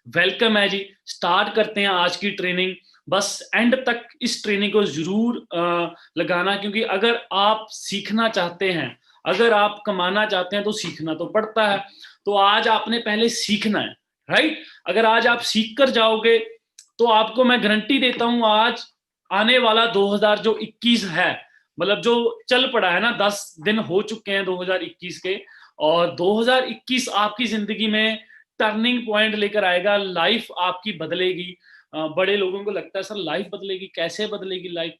Welcome है जी। Start करते हैं आज की ट्रेनिंग। बस एंड तक इस ट्रेनिंग को ज़रूर लगाना, क्योंकि अगर आप सीखना चाहते हैं, अगर आप कमाना चाहते हैं तो सीखना तो पड़ता है। तो आज आपने पहले सीखना है, राइट? अगर आज आप सीख कर जाओगे तो आपको मैं गारंटी देता हूँ, आज आने वाला 2000 जो 21 है, मतलब जो चल पड़ा है ना, 10 दिन हो चुके हैं 2021 के, और 2021 आपकी ज़िंदगी में टर्निंग पॉइंट लेकर आएगा। लाइफ आपकी बदलेगी। बड़े लोगों को लगता है सर लाइफ बदलेगी, कैसे बदलेगी लाइफ?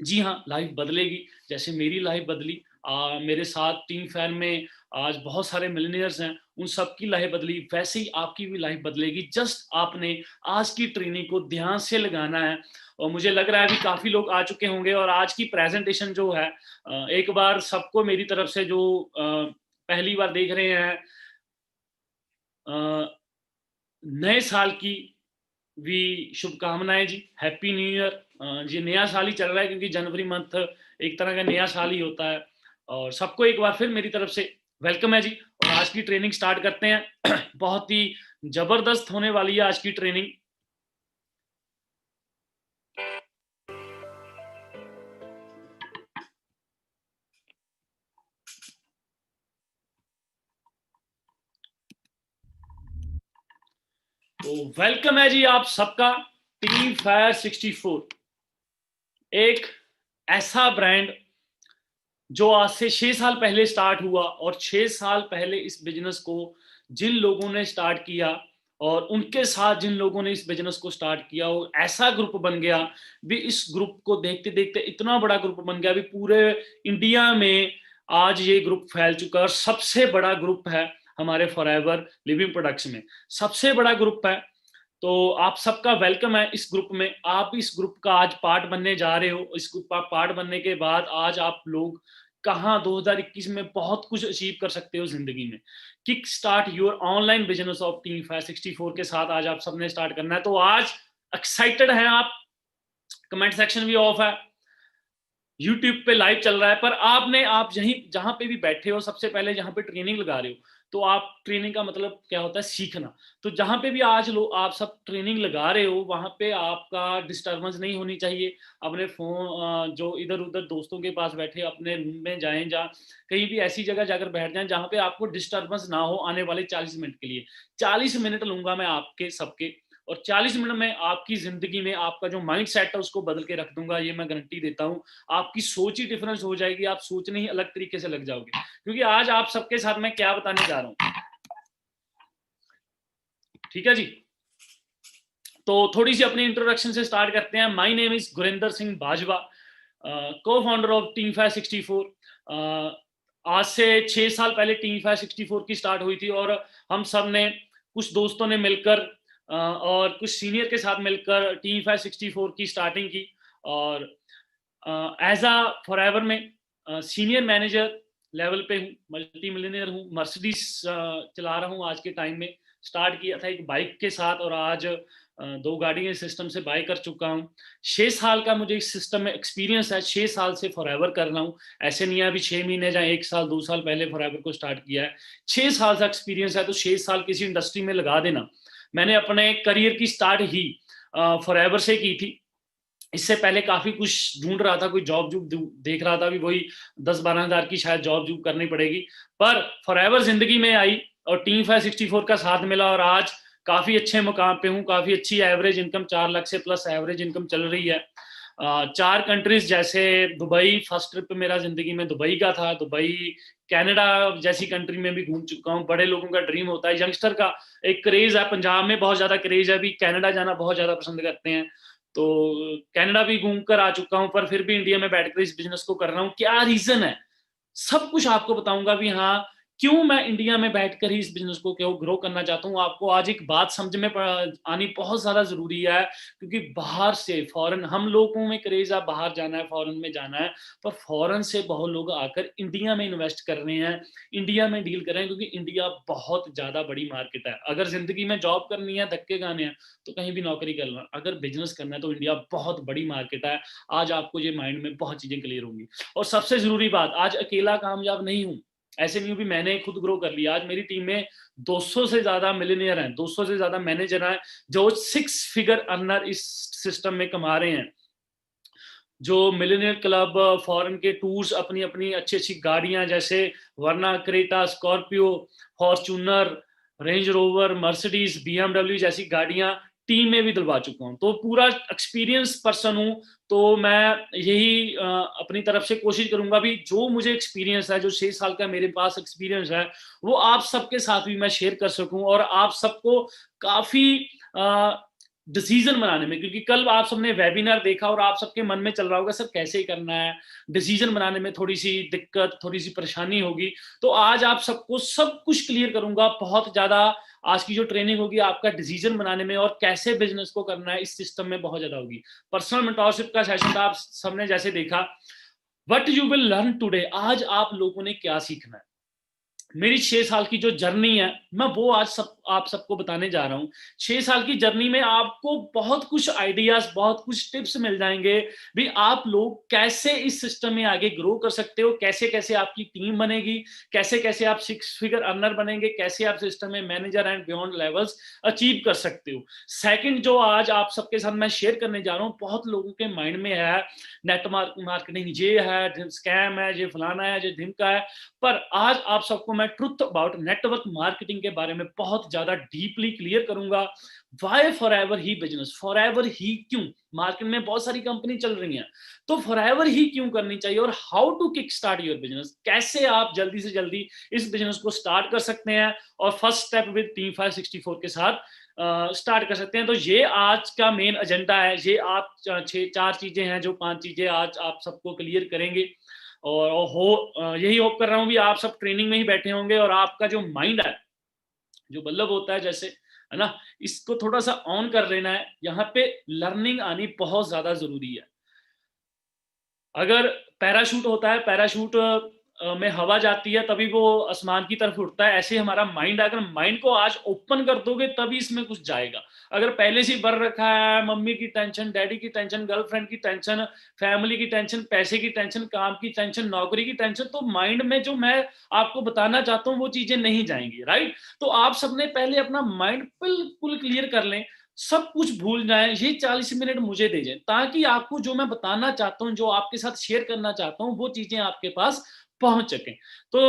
जी हाँ, लाइफ बदलेगी। जैसे मेरी लाइफ बदली, मेरे साथ टीम फैन में आज बहुत सारे मिलियनेयर्स हैं, उन सबकी लाइफ बदली, वैसे ही आपकी भी लाइफ बदलेगी। जस्ट आपने आज की ट्रेनिंग को ध्यान से लगाना है। और मुझे लग रहा है अभी काफ़ी लोग आ चुके होंगे, और आज की प्रेज़ेंटेशन जो है, एक बार सबको मेरी तरफ से जो पहली बार देख रहे हैं, अ, नए साल की भी शुभकामनाएँ जी, हैप्पी न्यू ईयर। जी, नया साल ही चल रहा है क्योंकि जनवरी मंथ एक तरह का नया साल ही होता है। और सबको एक बार फिर मेरी तरफ से वेलकम है जी, और आज की ट्रेनिंग स्टार्ट करते हैं। बहुत ही ज़बरदस्त होने वाली है आज की ट्रेनिंग। तो वेलकम है जी आप सबका, टीम फायर 64, एक ऐसा ब्रांड जो आज से 6 साल पहले स्टार्ट हुआ, और 6 साल पहले इस बिज़नेस को जिन लोगों ने स्टार्ट किया, और उनके साथ जिन लोगों ने इस बिज़नेस को स्टार्ट किया, वो ऐसा ग्रुप बन गया। भी इस ग्रुप को देखते-देखते इतना बड़ा ग्रुप बन गया, अभी पूरे इंडिया में आज ये ग्रुप फैल चुका है, और सबसे बड़ा ग्रुप है हमारे फॉरएवर लिविंग प्रोडक्ट्स में, सबसे बड़ा ग्रुप है। तो आप सबका वेलकम है इस ग्रुप में। आप इस ग्रुप का आज पार्ट बनने जा रहे हो। इस ग्रुप का पार्ट बनने के बाद आज आप लोग कहाँ 2021 में बहुत कुछ अचीव कर सकते हो ज़िंदगी में। Kick start your online business of team fire 64 के साथ आज आप सबने स्टार्ट करना है। तो आज एक्साइटेड हैं आप? कमेंट सेक्शन भी ऑफ है। यूट्यूब पे लाइव चल रहा है, पर आप यहीं जहाँ पे भी बैठे हो, सबसे पहले जहाँ पे ट्रेनिंग लगा रहे हो, तो आप ट्रेनिंग का मतलब क्या होता है? सीखना। तो जहाँ पे भी आज आप सब ट्रेनिंग लगा रहे हो, वहाँ पे आपका डिस्टर्बेंस नहीं होनी चाहिए। अपने फ़ोन जो इधर-उधर दोस्तों के पास बैठे, अपने रूम में जाएँ, जहाँ कहीं भी ऐसी जगह जाकर बैठ जाएँ जहाँ पे आपको डिस्टर्बेंस ना हो आने वाले 40 मिनट के लिए। 40 मिनट लूँगा मैं आपके सबके, और 40 मिनट में आपकी ज़िंदगी में आपका जो माइंडसेट है उसको बदल के रख दूँगा, ये मैं गारंटी देता हूँ। आपकी सोच ही डिफरेंस हो जाएगी, आप सोचने ही अलग तरीके से लग जाओगे। क्योंकि आज आप सबके साथ मैं क्या बताने जा रहा हूँ, ठीक है जी? तो थोड़ी सी अपनी इंट्रोडक्शन से स्टार्ट करते हैं। My name is Gurinder Singh Bajwa, को फाउंडर ऑफ टीम फायर 64। आज से 6 साल पहले टीम फायर 64 की स्टार्ट हुई थी, और हम सब ने, कुछ दोस्तों ने मिलकर और कुछ सीनियर के साथ मिलकर टीम फायर 64 की स्टार्टिंग की। और एज अ फॉरएवर में सीनियर मैनेजर लेवल पे हूँ, मल्टी मिलियनियर हूँ, मर्सिडीज चला रहा हूँ आज के टाइम में। स्टार्ट किया था एक बाइक के साथ, और आज 2 गाड़ी के सिस्टम से बाय कर चुका हूँ। 6 साल का मुझे इस सिस्टम में एक्सपीरियंस है, 6 साल से फॉरएवर कर रहा हूँ। ऐसे नहीं है अभी 6 महीने या 1 साल, 2 साल पहले फॉरएवर को स्टार्ट किया है। 6 साल का एक्सपीरियंस है, तो 6 साल किसी इंडस्ट्री में लगा देना। मैंने अपने करियर की स्टार्ट ही फॉरएवर से की थी। इससे पहले काफ़ी कुछ ढूँढ रहा था, कोई जॉब-जूब देख रहा था, अभी वही 10-12 हज़ार की शायद जॉब-जूब करनी पड़ेगी। पर फॉरएवर ज़िंदगी में आई, और टीम फायर 64 का साथ मिला, और आज काफ़ी अच्छे मुकाम पे हूँ, काफ़ी अच्छी एवरेज इनकम, 4 लाख से प्लस एवरेज इनकम चल रही है। 4 कंट्रीज़ जैसे दुबई, फर्स्ट ट्रिप मेरा ज़िंदगी में दुबई का था। दुबई, कनाडा जैसी कंट्री में भी घूम चुका हूँ। बड़े लोगों का ड्रीम होता है, यंगस्टर का एक क्रेज़ है, पंजाब में बहुत ज़्यादा क्रेज़ है, अभी कनाडा जाना बहुत ज़्यादा पसंद करते हैं। तो कनाडा भी घूम कर आ चुका हूँ, पर फिर भी इंडिया में बैठकर इस बिज़नेस को कर रहा हूँ। क्या रीज़न है? सब कुछ आपको बताऊँगा भी, हाँ, क्यों मैं इंडिया में बैठकर ही इस बिज़नेस को क्यों ग्रो करना चाहता हूँ। आपको आज एक बात समझ में आनी बहुत ज़्यादा ज़रूरी है, क्योंकि बाहर से फ़ॉरेन, हम लोगों में क्रेज़ है बाहर जाना है, फ़ॉरेन में जाना है, पर फ़ॉरेन से बहुत लोग आकर इंडिया में इन्वेस्ट कर रहे हैं, इंडिया में डील कर रहे हैं, क्योंकि इंडिया बहुत ज़्यादा बड़ी मार्केट है। अगर ज़िंदगी में जॉब करनी है, धक्के खाने हैं, तो कहीं भी नौकरी कर लो। अगर बिज़नेस करना है, तो इंडिया बहुत बड़ी मार्केट है। आज आपको ये माइंड में बहुत चीज़ें क्लियर होंगी। और सबसे ज़रूरी बात, आज अकेला कामयाब नहीं हूँ। ऐसे नहीं भी मैंने खुद ग्रो कर लिया। आज मेरी टीम में 200 से ज़्यादा मिलियनियर हैं, 200 से ज़्यादा मैनेजर हैं, जो 6 फिगर अर्नर इस सिस्टम में कमा रहे हैं। जो मिलियनियर क्लब, फॉरेन के टूर्स, अपनी-अपनी अच्छी-अच्छी गाड़ियाँ जैसे Verna, Creta, Scorpio, Fortuner, Range Rover, Mercedes, BMW जैसी गाड़ियाँ टीम में भी दिलवा चुका हूँ। तो पूरा एक्सपीरियंस पर्सन हूँ, तो मैं यही अपनी तरफ से कोशिश करूँगा भी जो मुझे एक्सपीरियंस है, जो 6 साल का मेरे पास एक्सपीरियंस है, वो आप सबके साथ भी मैं शेयर कर सकूँ और आप सबको काफ़ी अ, डिसीजन बनाने में, क्योंकि कल आप सबने वेबिनार देखा और आप सबके मन में चल रहा होगा सर कैसे करना है, डिसीजन बनाने में थोड़ी सी दिक्कत, थोड़ी सी परेशानी होगी। तो आज आप सबको सब कुछ क्लियर करूंगा बहुत ज्यादा। आज की जो ट्रेनिंग होगी आपका डिसीजन बनाने में और कैसे बिजनेस को करना है इस सिस्टम में बहुत ज्यादा होगी। पर्सनल मेंटरशिप का सेशन था, आप सबने जैसे देखा। What you will learn today, आज आप लोगों ने क्या सीखना है। मेरी 6 साल की जो जर्नी है, मैं वो आज आप सबको बताने जा रहा हूँ। 6 साल की जर्नी में आपको बहुत कुछ आइडियाज़, बहुत कुछ टिप्स मिल जाएँगे, भी आप लोग कैसे इस सिस्टम में आगे ग्रो कर सकते हो, कैसे-कैसे आपकी टीम बनेगी, कैसे-कैसे आप 6 फिगर अर्नर बनेंगे, कैसे आप सिस्टम में manager and beyond levels achieve कर सकते हो। सेकंड जो आज आप सबके साथ मैं शेयर करने जा रहा हूँ, बहुत लोगों के माइंड में है, नेट मार्केटिंग ये है, स्कैम है, ये फलाना है, ये ढिमका है। पर आज आप सबको मैं ट्रुथ अबाउट नेटवर्क मार्केटिंग के बारे में बहुत ज्यादा डीपली क्लियर करूंगा। वाई फॉर एवर ही बिजनेस, फॉर एवर ही क्यों, मार्केट में बहुत सारी कंपनी चल रही हैं, तो फॉर एवर ही क्यों करनी चाहिए, और how to kick start your business, कैसे आप जल्दी से जल्दी इस बिजनेस को स्टार्ट कर सकते हैं और फर्स्ट स्टेप विद टीम 564 के साथ स्टार्ट कर सकते हैं। तो ये आज का मेन एजेंडा है, ये आप चार चीजें हैं, जो 5 चीजें आज आप सबको क्लियर करेंगे। और यही होप कर रहा हूँ भी आप सब ट्रेनिंग में ही बैठे होंगे और आपका जो माइंड है, जो बल्लभ होता है जैसे, है ना, इसको थोड़ा सा ऑन कर लेना है। यहाँ पे लर्निंग आनी बहुत ज्यादा जरूरी है। अगर पैराशूट होता है, पैराशूट में हवा जाती है तभी वो आसमान की तरफ उड़ता है, ऐसे ही हमारा माइंड, अगर माइंड को आज ओपन कर दोगे तभी इसमें कुछ जाएगा। अगर पहले से ही भर रखा है, मम्मी की टेंशन, डैडी की टेंशन, गर्लफ्रेंड की टेंशन, फैमिली की टेंशन, पैसे की टेंशन, काम की टेंशन, नौकरी की टेंशन, तो माइंड में जो मैं आपको बताना चाहता हूँ वो चीजें नहीं जाएंगी, राइट। तो आप सबने पहले अपना माइंड बिल्कुल क्लियर कर लें, सब कुछ भूल जाएं, ये 40 मिनट मुझे दे जाएं, ताकि आपको जो मैं बताना चाहता हूँ, जो आपके साथ शेयर करना चाहता हूँ, वो चीजें आपके पास पहुंच सकें। तो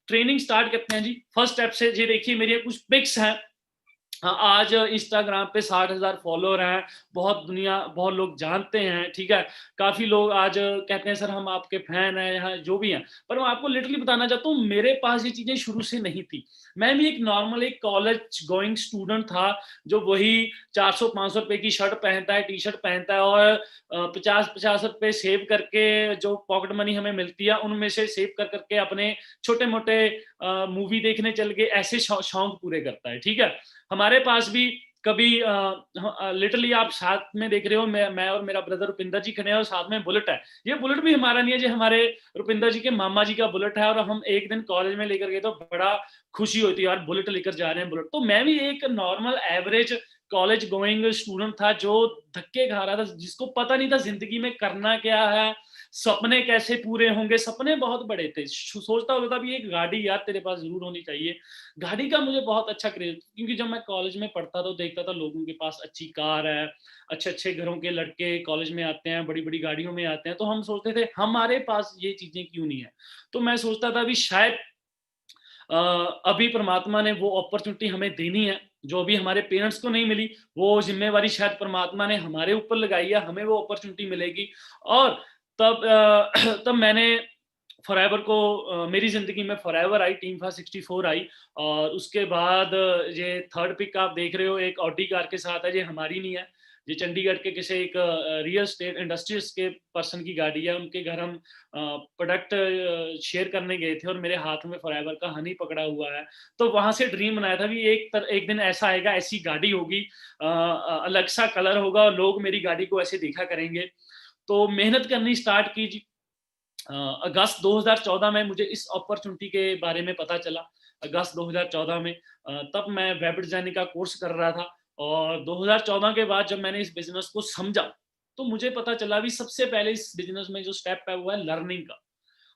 ट्रेनिंग स्टार्ट करते हैं जी। फर्स्ट स्टेप से ये देखिए, मेरे कुछ पिक्स हैं। हाँ, आज इंस्टाग्राम पे 60,000 फॉलोअर हैं, बहुत लोग जानते हैं, ठीक है। काफी लोग आज कहते हैं सर हम आपके फैन हैं, यहाँ जो भी हैं। पर मैं आपको लिटरली बताना चाहता हूँ, मेरे पास ये चीजें शुरू से नहीं थी। मैं भी एक नॉर्मल एक कॉलेज गोइंग स्टूडेंट था, जो वही 400-500 रुपए की शर्ट पहनता है, टी शर्ट पहनता है, और 50-50 रुपए सेव करके जो पॉकेट मनी हमें मिलती है उनमें से सेव कर करके अपने छोटे मोटे मूवी देखने चल गए, ऐसे शौक पूरे करता है, ठीक है। हमारे पास भी कभी लिटरली आप साथ में देख रहे हो, मैं और मेरा ब्रदर रुपिंदर जी खड़े हैं और साथ में बुलेट है। ये बुलेट भी हमारा नहीं है, ये हमारे रुपिंदर जी के मामा जी का बुलेट है, और हम एक दिन कॉलेज में लेकर गए तो बड़ा खुशी होती है यार, बुलेट लेकर जा रहे हैं बुलेट। तो मैं भी एक normal average college going student था, जो धक्के खा रहा था, जिसको पता नहीं था जिंदगी में करना क्या है, सपने कैसे पूरे होंगे। सपने बहुत बड़े थे, सोचता होता था भी एक गाड़ी यार तेरे पास जरूर होनी चाहिए। गाड़ी का मुझे बहुत अच्छा क्रेज, क्योंकि जब मैं कॉलेज में पढ़ता तो देखता था लोगों के पास अच्छी कार है, अच्छे अच्छे घरों के लड़के कॉलेज में आते हैं, बड़ी बड़ी गाड़ियों में आते हैं, तो हम सोचते थे हमारे पास ये चीजें क्यों नहीं है। तो मैं सोचता था भी शायद अभी परमात्मा ने वो अपॉर्चुनिटी हमें देनी है, जो अभी हमारे पेरेंट्स को नहीं मिली, वो जिम्मेवारी शायद परमात्मा ने हमारे ऊपर लगाई है, हमें वो अपॉर्चुनिटी मिलेगी। और तब तब मैंने फॉरएवर को, मेरी जिंदगी में फॉरएवर आई, टीम 564 आई। और उसके बाद ये थर्ड पिक आप देख रहे हो, एक ऑडी कार के साथ है, ये हमारी नहीं है, ये चंडीगढ़ के किसी एक रियल स्टेट इंडस्ट्रीज के पर्सन की गाड़ी है। उनके घर हम प्रोडक्ट शेयर करने गए थे, और मेरे हाथ में फॉरएवर का हनी पकड़ा हुआ है। तो वहां से ड्रीम बनाया था भी एक दिन ऐसा आएगा, ऐसी गाड़ी होगी, अलग सा कलर होगा, और लोग मेरी गाड़ी को ऐसे देखा करेंगे। तो मेहनत करनी स्टार्ट की जी। अगस्त 2014 में मुझे इस अपॉर्चुनिटी के बारे में पता चला। अगस्त 2014 में तब मैं वेब डिजाइनिंग का कोर्स कर रहा था। और 2014 के बाद जब मैंने इस बिजनेस को समझा, तो मुझे पता चला भी सबसे पहले इस बिजनेस में जो स्टेप है वो है लर्निंग का।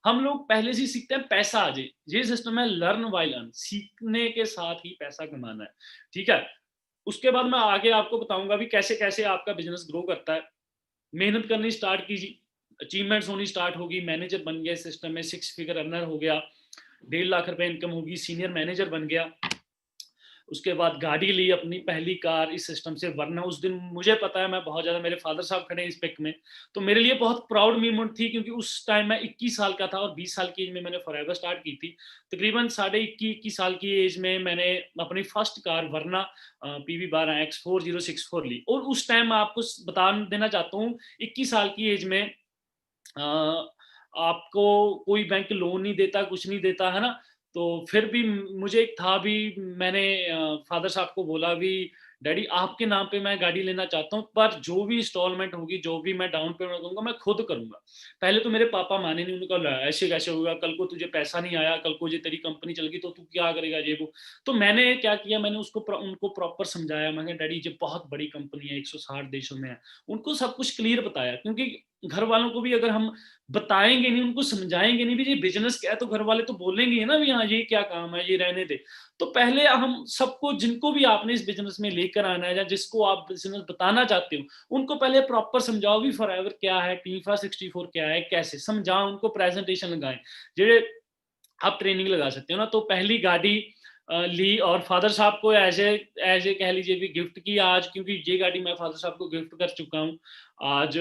हम लोग पहले से ही सीखते हैं पैसा आ जाए, ये सिस्टम है लर्न व्हाइल अर्न, सीखने के साथ ही पैसा कमाना है, ठीक है? उसके बाद मैं आगे आपको बताऊँगा भी कैसे-कैसे आपका बिज़नेस ग्रो करता है। मेहनत करनी स्टार्ट कीजिए, अचीवमेंट्स होनी स्टार्ट होगी, मैनेजर बन गया इस सिस्टम में, 6 फिगर अर्नर हो गया, 1.5 लाख रुपए इनकम होगी, सीनियर मैनेजर बन गया। उसके बाद गाड़ी ली अपनी पहली कार इस सिस्टम से, वरना उस दिन मुझे पता है मैं बहुत ज़्यादा, मेरे फादर साहब खड़े हैं इस पिक में, तो मेरे लिए बहुत प्राउड मोमेंट थी क्योंकि उस टाइम मैं 21 साल का था और 20 साल की एज में मैंने फॉरएवर स्टार्ट की थी। तकरीबन साढ़े 21 साल की एज में मैंने अपनी फर्स्ट कार वरना पीवी 12 एक्स 4064 ली, और उस टाइम मैं आपको बता देना चाहता हूँ 21 साल की एज में आपको कोई बैंक लोन नहीं देता, कुछ नहीं देता, है ना? तो फिर भी मुझे एक था भी, मैंने फ़ादर साहब को बोला भी, डैडी आपके नाम पे मैं गाड़ी लेना चाहता हूँ, पर जो भी इंस्टॉलमेंट होगी, जो भी मैं डाउन पेमेंट दूँगा, मैं खुद करूँगा। पहले तो मेरे पापा माने नहीं, उन्होंने कहा, "ऐसे कैसे होगा? कल को तुझे पैसा नहीं आया, कल को ये तेरी कंपनी चल गई तो तू क्या करेगा?" ये वो। तो मैंने क्या किया, मैंने उनको प्रॉपर समझाया, मैं कहा, "डैडी ये बहुत बड़ी कंपनी है, 160 देशों में है।" उनको सब कुछ क्लियर बताया, क्योंकि घर वालों को भी अगर हम बताएँगे नहीं, उनको समझाएँगे नहीं भी ये बिज़नेस क्या है, तो घर वाले तो बोलेंगे ही ना भी हाँ, ये क्या काम है, ये रहने दे। तो पहले हम सबको, जिनको भी आपने इस बिज़नेस में लेकर आना है या जिसको आप बिज़नेस बताना चाहते हो, उनको पहले प्रॉपर समझाओ भी फॉरएवर क्या है, टीफा 64 क्या है, कैसे समझाओ, उनको प्रेज़ेंटेशन लगाएँ। जे आप ट्रेनिंग लगा सकते हो ना। तो पहली गाड़ी ली और फादर साहब को एज़ ए कह लीजिए भी गिफ्ट की आज, क्योंकि ये गाड़ी मैं फादर साहब को गिफ्ट कर चुका हूँ। आज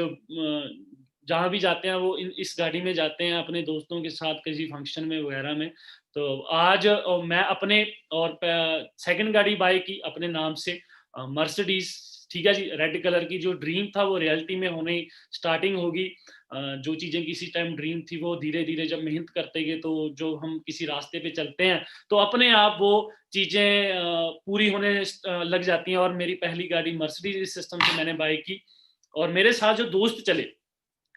जहाँ भी जाते हैं वो इस गाड़ी में जाते हैं अपने दोस्तों के साथ किसी फंक्शन में वगैरह में। तो आज मैं अपने और प सेकंड गाड़ी बाय की अपने नाम से, मर्सिडीज़, ठीक है जी, रेड कलर की। जो ड्रीम था वो रियलिटी में होने स्टार्टिंग होगी। जो चीज़ें किसी टाइम ड्रीम थी वो धीरे-धीरे जब मेहनत करते गए, तो जो हम किसी रास्ते पे चलते हैं तो अपने आप वो चीज़ें पूरी होने लग जाती हैं। और मेरी पहली गाड़ी मर्सिडीज़ इस सिस्टम से मैंने बाय की, और मेरे साथ जो दोस्त चले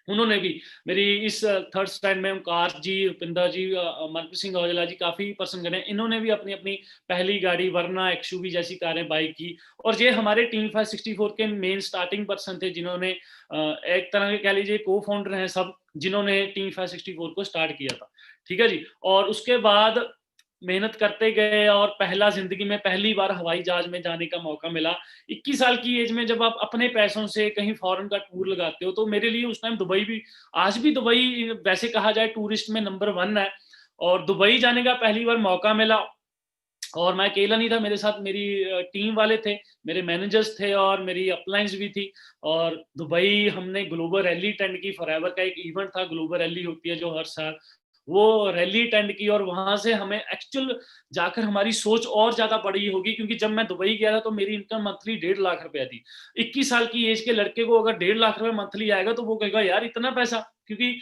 उन्होंने भी मेरी इस थर्ड स्टैंड में ओमकार जी, रुपिंदर जी, मनप्रीत सिंह औजला जी, काफ़ी पर्सन गए हैं। इन्होंने भी अपनी-अपनी पहली गाड़ी वर्ना, एक्सयूवी जैसी कारें बाय की। और ये हमारे टीम 564 के मेन स्टार्टिंग पर्सन थे, जिन्होंने एक तरह के कह लीजिए को-फाउंडर हैं सब, जिन्होंने टीम 564 को स्टार्ट किया था। ठीक है जी? और उसके बाद मेहनत करते गए और पहला ज़िंदगी में पहली बार हवाई जहाज़ में जाने का मौका मिला। 21 साल की एज में जब आप अपने पैसों से कहीं फ़ॉरेन का टूर लगाते हो, तो मेरे लिए उस टाइम दुबई भी, आज भी दुबई वैसे कहा जाए टूरिस्ट में नंबर 1 है। और दुबई जाने का पहली बार मौका मिला, और मैं अकेला नहीं था, मेरे साथ मेरी टीम वाले थे, मेरे मैनेजर्स थे और मेरी अपलाइंस भी थी। और दुबई हमने ग्लोबल रैली अटेंड की, फॉरएवर का एक इवेंट था, ग्लोबल रैली होती है जो हर साल, वो रैली अटेंड की। और वहाँ से हमें एक्चुअल जाकर हमारी सोच और ज़्यादा बड़ी होगी, क्योंकि जब मैं दुबई गया था तो मेरी इनकम मंथली 1.5 लाख रुपया थी। 21 साल की एज के लड़के को अगर 1.5 लाख रुपए मंथली आएगा तो वो कहेगा यार इतना पैसा, क्योंकि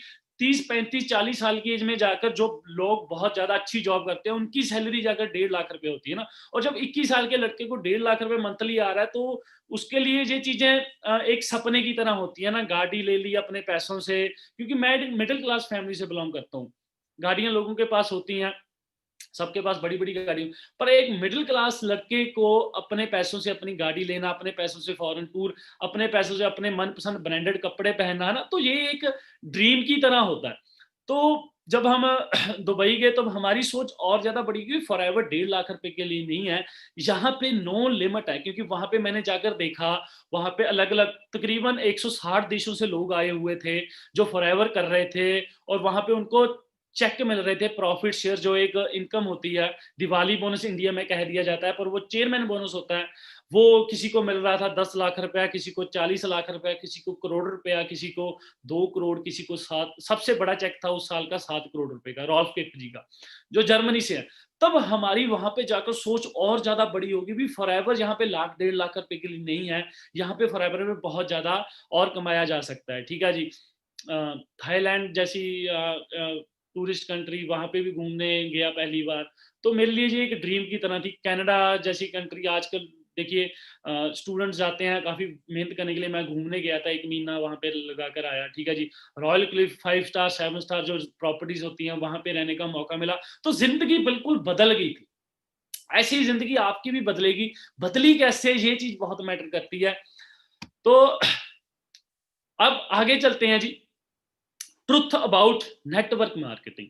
30, 35, 40 साल की एज में जाकर जो लोग बहुत ज़्यादा अच्छी जॉब करते हैं, उनकी सैलरी जाकर 1.5 लाख रुपए होती है ना। और जब 21 साल के लड़के को 1.5 लाख रुपए मंथली आ रहा है, तो उसके लिए ये चीज़ें एक सपने की तरह होती है ना। गाड़ी ले ली अपने पैसों से, क्योंकि मैं मिडिल क्लास फैमिली से बिलॉन्ग करता हूँ। गाड़ियाँ लोगों के पास होती हैं, सबके पास बड़ी-बड़ी गाड़ी, पर एक मिडिल क्लास लड़के को अपने पैसों से अपनी गाड़ी लेना, अपने पैसों से फॉरेन टूर, अपने पैसों से अपने मनपसंद ब्रांडेड कपड़े पहनना, है ना? तो ये एक ड्रीम की तरह होता है। तो जब हम दुबई गए, तब हमारी सोच और ज़्यादा बढ़ी, क्योंकि फॉरएवर 1.5 लाख रुपए के लिए नहीं है, यहाँ पे नो लिमिट है। क्योंकि वहाँ पे मैंने जाकर देखा, वहाँ पे अलग-अलग तकरीबन 160 देशों से लोग आए हुए थे, जो फॉरएवर कर रहे थे। और वहाँ पे उनको चेक मिल रहे थे, प्रॉफिट शेयर जो एक इनकम होती है, दिवाली बोनस इंडिया में कह दिया जाता है, पर वो चेयरमैन बोनस होता है। वो किसी को मिल रहा था 10 लाख रुपया, किसी को 40 लाख रुपया, किसी को करोड़ रुपया, किसी को 2 करोड़, किसी को 7, सबसे बड़ा चेक था उस साल का 7 करोड़ रुपए का, रॉल्फ केट जी का, जो जर्मनी से है। तब हमारी वहाँ पे जाकर सोच और ज़्यादा बड़ी होगी भी, फॉरएवर यहाँ पे लाख 1.5 लाख रुपए के लिए नहीं है, यहाँ पे फॉरएवर में बहुत ज़्यादा और कमाया जा सकता है, ठीक है जी। थाईलैंड जैसी टूरिस्ट कंट्री, वहाँ पे भी घूमने गया पहली बार। तो मेरे लिए ये एक ड्रीम की तरह थी। कनाडा जैसी कंट्री आजकल देखिए स्टूडेंट्स जाते हैं काफ़ी मेहनत करने के लिए। मैं घूमने गया था 1 महीना, वहाँ पे लगा कर आया, ठीक है जी। रॉयल क्लिफ 5 स्टार, 7 स्टार जो प्रॉपर्टीज़ होती हैं, वहाँ पे रहने का मौका मिला। तो ज़िंदगी बिल्कुल बदल गई थी। ऐसी ही ज़िंदगी आपकी भी बदलेगी। बदली कैसे, ये चीज़ बहुत मैटर करती है। तो अब आगे चलते हैं जी। Truth about network marketing.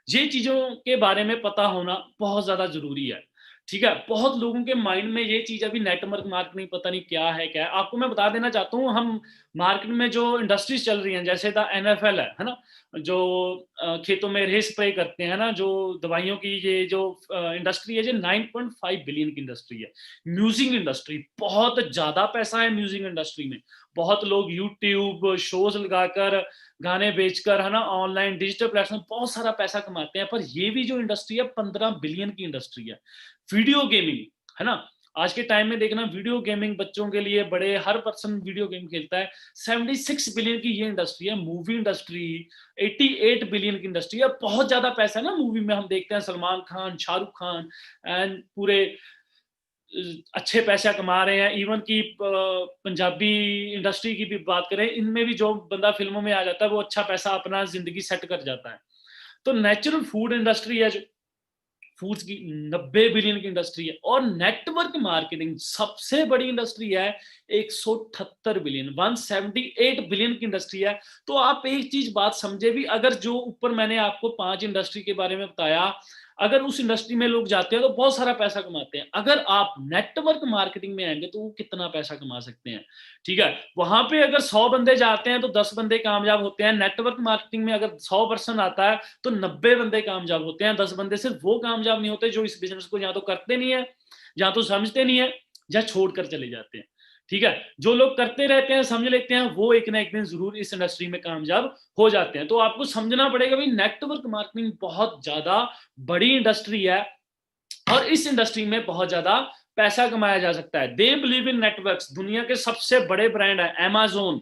ये चीज़ों के बारे में पता होना बहुत ज़्यादा ज़रूरी है, ठीक है? बहुत लोगों के माइंड में ये चीज़ अभी नेटवर्क मार्केटिंग पता नहीं क्या है? आपको मैं बता देना चाहता हूँ, हम मार्केट में जो इंडस्ट्रीज़ चल रही हैं, जैसे द एनएफएल है ना? जो खेतों में रेस स्प्रे करते हैं ना, जो दवाइयों की ये जो इंडस्ट्री है, ये 9.5 बिलियन की इंडस्ट्री है। म्यूज़िक इंडस्ट्री, बहुत ज़्यादा पैसा है म्यूज़िक इंडस्ट्री में। बहुत लोग यूट्यूब शोज़ लगाकर गाने बेचकर, है ना, ऑनलाइन डिजिटल प्लेटफ़ॉर्म बहुत सारा पैसा कमाते हैं, पर ये भी जो इंडस्ट्री है 15 बिलियन की इंडस्ट्री है। वीडियो गेमिंग, है ना? आज के टाइम में देखना वीडियो गेमिंग बच्चों के लिए बड़े हर पर्सन वीडियो गेम खेलता है। 76 बिलियन की ये इंडस्ट्री है। मूवी इंडस्ट्री 88 बिलियन की इंडस्ट्री है। बहुत ज़्यादा पैसा है ना मूवी में, हम देखते हैं सलमान खान, शाहरुख खान एंड पूरे अच्छे पैसा कमा रहे हैं। इवन कि पंजाबी इंडस्ट्री की भी बात करें, इनमें भी जो बंदा फ़िल्मों में आ जाता है, वो अच्छा पैसा अपना ज़िंदगी सेट कर जाता है। तो नेचुरल फूड इंडस्ट्री है जो फूड्स की 90 बिलियन की इंडस्ट्री है, और नेटवर्क मार्केटिंग सबसे बड़ी इंडस्ट्री है, 178 बिलियन, 178 बिलियन की इंडस्ट्री है। तो आप एक चीज बात समझे भी, अगर जो ऊपर मैंने आपको 5 इंडस्ट्री के बारे में बताया, अगर उस इंडस्ट्री में लोग जाते हैं तो बहुत सारा पैसा कमाते हैं। अगर आप नेटवर्क मार्केटिंग में आएंगे तो वो कितना पैसा कमा सकते हैं, ठीक है? वहां पे अगर 100 बंदे जाते हैं तो 10 बंदे कामयाब होते हैं। नेटवर्क मार्केटिंग में अगर 100 पर्सन आता है तो 90 बंदे कामयाब होते हैं। 10 बंदे सिर्फ वो कामयाब नहीं होते जो इस बिजनेस को या तो करते नहीं है, या तो समझते नहीं है, या छोड़कर चले जाते हैं, ठीक है? जो लोग करते रहते हैं, समझ लेते हैं, वो एक ना एक दिन जरूर इस इंडस्ट्री में कामयाब हो जाते हैं। तो आपको समझना पड़ेगा भाई, नेटवर्क मार्केटिंग बहुत ज्यादा बड़ी इंडस्ट्री है, और इस इंडस्ट्री में बहुत ज्यादा पैसा कमाया जा सकता है। They believe in networks. दुनिया के सबसे बड़े ब्रांड है Amazon,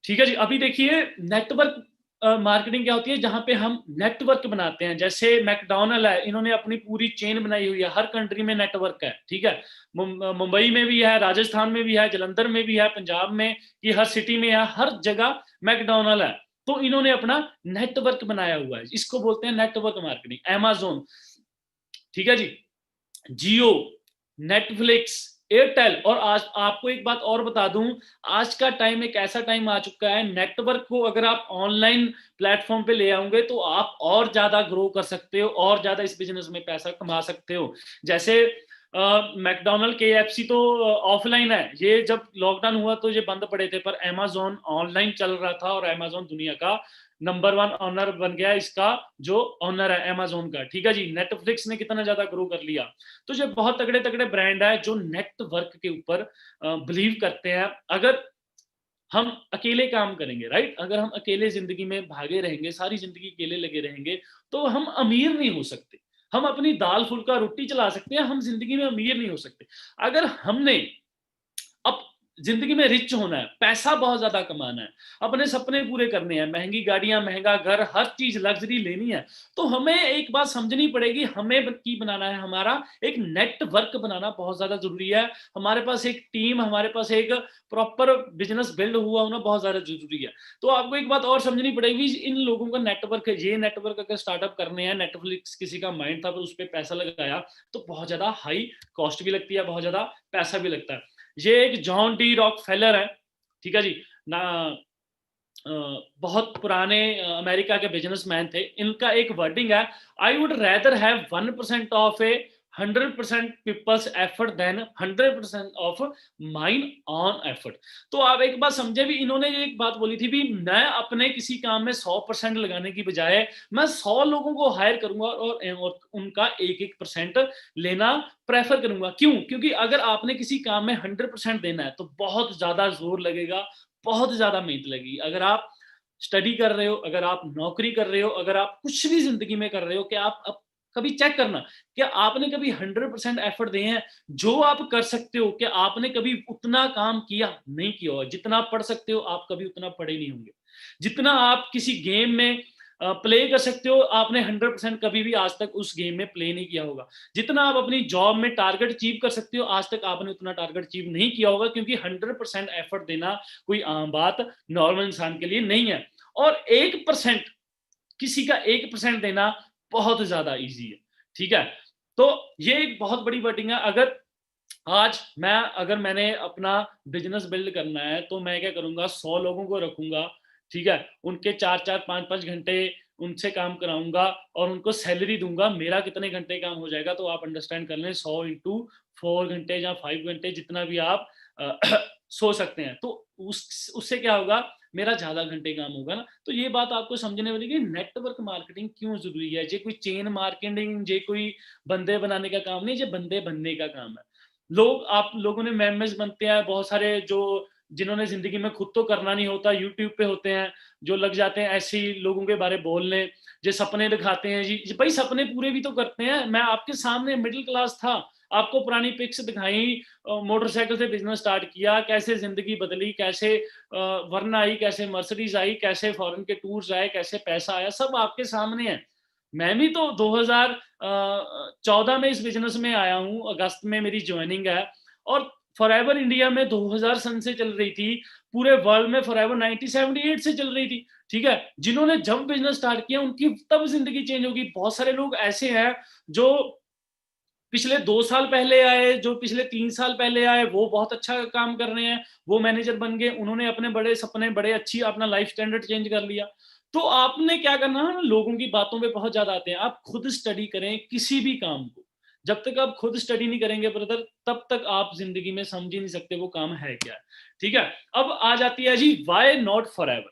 ठीक है जी। अभी देखिए, नेटवर्क मार्केटिंग क्या होती है, जहां पे हम नेटवर्क बनाते हैं। जैसे मैकडोनल्ड है, इन्होंने अपनी पूरी चेन बनाई हुई है, हर कंट्री में नेटवर्क है, ठीक है? मुंबई में भी है, राजस्थान में भी है, जलंधर में भी है, पंजाब में की हर सिटी में है, हर जगह मैकडोनल्ड है। तो इन्होंने अपना नेटवर्क बनाया हुआ है, इसको बोलते हैं नेटवर्क मार्केटिंग। Amazon, ठीक है जी, जियो, नेटफ्लिक्स, एयरटेल। और आज आपको एक बात और बता दूं, आज का टाइम एक ऐसा टाइम आ चुका है, नेटवर्क को अगर आप ऑनलाइन प्लेटफॉर्म पे ले आओगे तो आप और ज्यादा ग्रो कर सकते हो, और ज्यादा इस बिजनेस में पैसा कमा सकते हो। जैसे मैकडोनल्ड, केएफसी तो ऑफलाइन है, ये जब लॉकडाउन हुआ तो ये बंद पड़े थे, पर अमेजोन ऑनलाइन चल रहा था, और अमेजोन दुनिया का नंबर 1 ऑनर बन गया, इसका जो ऑनर है अमेजोन का, ठीक है जी। नेटफ्लिक्स ने कितना ज्यादा ग्रो कर लिया। तो ये बहुत तगड़े तगड़े ब्रांड है जो नेटवर्क के ऊपर बिलीव करते हैं। अगर हम अकेले काम करेंगे, राइट, अगर हम अकेले जिंदगी में भागे रहेंगे, सारी जिंदगी अकेले लगे रहेंगे, तो हम अमीर नहीं हो सकते। हम अपनी दाल फुल्का रोटी चला सकते हैं, हम जिंदगी में अमीर नहीं हो सकते। अगर हमने अब जिंदगी में रिच होना है, पैसा बहुत ज्यादा कमाना है, अपने सपने पूरे करने हैं, महंगी गाड़ियां, महंगा घर, हर चीज लग्जरी लेनी है, तो हमें एक बात समझनी पड़ेगी, हमें की बनाना है, हमारा एक नेटवर्क बनाना बहुत ज्यादा जरूरी है। हमारे पास एक टीम, हमारे पास एक प्रॉपर बिजनेस बिल्ड हुआ होना बहुत ज्यादा जरूरी है। तो आपको एक बात और समझनी पड़ेगी, इन लोगों का नेटवर्क है, ये नेटवर्क अगर स्टार्टअप करने हैं, नेटफ्लिक्स किसी का माइंड था पर उस पर पैसा लगाया, तो बहुत ज्यादा हाई कॉस्ट भी लगती है, बहुत ज्यादा पैसा भी लगता है। ये एक जॉन डी रॉकफेलर है, ठीक है जी ना, बहुत पुराने अमेरिका के बिजनेसमैन थे। इनका एक वर्डिंग है, I would rather have 1% of a 100% people's effort than 100% of mine own effort. तो आप एक बात समझे भी, इन्होंने ये एक बात बोली थी भी, मैं अपने किसी काम में 100% लगाने की बजाय मैं 100 लोगों को हायर करूंगा, और उनका 1-1% लेना प्रेफर करूंगा। क्यों? क्योंकि अगर आपने किसी काम में 100% देना है तो बहुत ज्यादा जोर लगेगा, बहुत ज्यादा मेहनत लगेगी। अगर आप स्टडी कर रहे हो, अगर आप नौकरी कर रहे हो, अगर आप कुछ भी जिंदगी में कर रहे हो, कि आप अब कभी चेक करना कि आपने कभी 100% एफर्ट दिए हैं जो आप कर सकते हो, कि आपने कभी उतना काम किया नहीं किया होगा। जितना आप पढ़ सकते हो, आप कभी उतना पढ़े नहीं होंगे। जितना आप किसी गेम में प्ले कर सकते हो, आपने 100% कभी भी आज तक उस गेम में प्ले नहीं किया होगा। जितना आप अपनी जॉब में टारगेट अचीव कर सकते हो, आज तक आपने उतना टारगेट अचीव नहीं किया होगा, क्योंकि 100% एफर्ट देना कोई आम बात नॉर्मल इंसान के लिए नहीं है। और 1%, किसी का 1% देना बहुत ज्यादा ईजी है, ठीक है? तो ये एक बहुत बड़ी वर्डिंग है। अगर मैंने अपना बिजनेस बिल्ड करना है, तो मैं क्या करूंगा, 100 लोगों को रखूंगा, ठीक है, उनके 4-4 5-5 घंटे उनसे काम कराऊंगा और उनको सैलरी दूंगा, मेरा कितने घंटे काम हो जाएगा, तो आप अंडरस्टैंड कर लें 100 इंटू 4 घंटे या 5 घंटे जितना भी आप अ, सो सकते हैं, तो उससे क्या होगा, मेरा ज्यादा घंटे काम होगा ना। तो ये बात आपको समझने वाली कि नेटवर्क मार्केटिंग क्यों जरूरी है। जे कोई चेन मार्केटिंग, जे कोई बंदे बनाने का काम नहीं, जे बंदे बनने का काम है। आप लोगों ने मेम्स बनते हैं बहुत सारे, जो जिन्होंने जिंदगी में खुद तो करना नहीं होता, यूट्यूब पे होते हैं, जो लग जाते हैं ऐसे ही लोगों के बारे बोलने, जो सपने दिखाते हैं जी भाई, सपने पूरे भी तो करते हैं। मैं आपके सामने मिडिल क्लास था, आपको पुरानी पिक्स दिखाई, मोटरसाइकिल से बिजनेस स्टार्ट किया, कैसे जिंदगी बदली, कैसे वरना आई, कैसे मर्सिडीज आई, कैसे फॉरेन के टूर्स आए, कैसे पैसा आया, सब आपके सामने है। मैं भी तो 2014 में इस बिजनेस में आया हूँ, अगस्त में मेरी ज्वाइनिंग है, और फॉरएवर इंडिया में 2000 सन से चल रही थी, पूरे वर्ल्ड में फॉरएवर 1978 से चल रही थी। ठीक है, जिन्होंने जब बिजनेस स्टार्ट किया उनकी तब जिंदगी चेंज होगी। बहुत सारे लोग ऐसे हैं जो पिछले 2 साल पहले आए, जो पिछले 3 साल पहले आए, वो बहुत अच्छा काम कर रहे हैं, वो मैनेजर बन गए, उन्होंने अपने बड़े सपने, बड़े अच्छी अपना लाइफ स्टैंडर्ड चेंज कर लिया। तो आपने क्या करना है, लोगों की बातों पे बहुत ज्यादा आते हैं, आप खुद स्टडी करें किसी भी काम को। जब तक आप खुद स्टडी नहीं करेंगे ब्रदर, तब तक आप जिंदगी में समझ ही नहीं सकते वो काम है क्या। ठीक है, अब आ जाती है जी वाई नॉट फॉर एवर।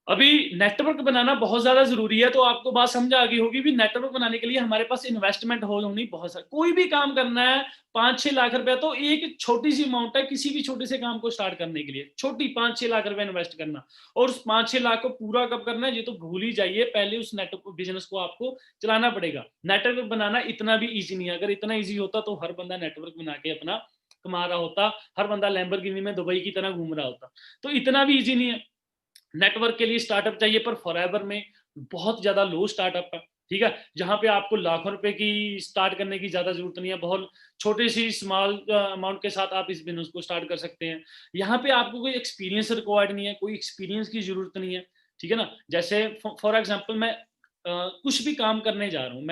अभी नेटवर्क बनाना बहुत ज्यादा जरूरी है, तो आपको बात समझ आ गई होगी भी, नेटवर्क बनाने के लिए हमारे पास इन्वेस्टमेंट होनी बहुत सारी। कोई भी काम करना है, 5-6 लाख रुपया तो एक छोटी सी अमाउंट है किसी भी छोटे से काम को स्टार्ट करने के लिए, छोटी 5-6 लाख रुपया इन्वेस्ट करना। और उस 5-6 लाख को पूरा कब करना है, ये तो भूल ही जाइए, पहले उस नेटवर्क बिजनेस को आपको चलाना पड़ेगा। नेटवर्क बनाना इतना भी ईजी नहीं है, अगर इतना ईजी होता तो हर बंदा नेटवर्क बना के अपना कमा रहा होता, हर बंदा लैम्बोर्गिनी में दुबई की तरह घूम रहा होता। तो इतना भी ईजी नहीं है। नेटवर्क के लिए स्टार्टअप चाहिए, पर फॉरएवर में बहुत ज्यादा लो स्टार्टअप है। ठीक है, जहां पे आपको लाखों रुपए की स्टार्ट करने की ज्यादा जरूरत नहीं है, बहुत छोटे सी स्मॉल अमाउंट के साथ आप इस बिजनेस को स्टार्ट कर सकते हैं। यहाँ पे आपको कोई एक्सपीरियंस रिक्वायर्ड नहीं है, कोई एक्सपीरियंस की जरूरत नहीं है। ठीक है ना, जैसे फॉर एग्जाम्पल मैं कुछ भी काम करने जा रहा हूँ,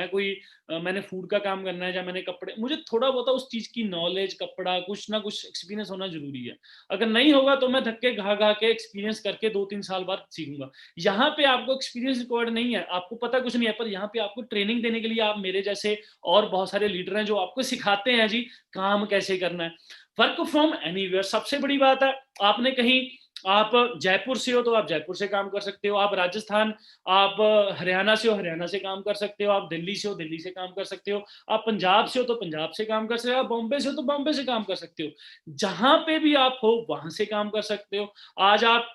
मैंने फूड का काम करना है, या मैंने कपड़े, मुझे थोड़ा बहुत उस चीज की नॉलेज, कपड़ा, कुछ ना कुछ एक्सपीरियंस होना जरूरी है। अगर नहीं होगा तो मैं धक्के घा घा के एक्सपीरियंस करके 2-3 साल बाद सीखूंगा। यहाँ पे आपको एक्सपीरियंस रिक्वायर्ड नहीं है, आपको पता कुछ नहीं है, पर यहाँ पे आपको ट्रेनिंग देने के लिए आप मेरे जैसे और बहुत सारे लीडर हैं जो आपको सिखाते हैं जी काम कैसे करना है। वर्क फ्रॉम एनीवेयर सबसे बड़ी बात है। आपने कहीं, आप जयपुर से हो तो आप जयपुर से काम कर सकते हो, आप राजस्थान, आप हरियाणा से हो, हरियाणा से काम कर सकते हो, आप दिल्ली से हो, दिल्ली से काम कर सकते हो, आप पंजाब से हो तो पंजाब से काम कर सकते हो, आप बॉम्बे से हो तो बॉम्बे से काम कर सकते हो। जहां पे भी आप हो वहां से काम कर सकते हो। आज आप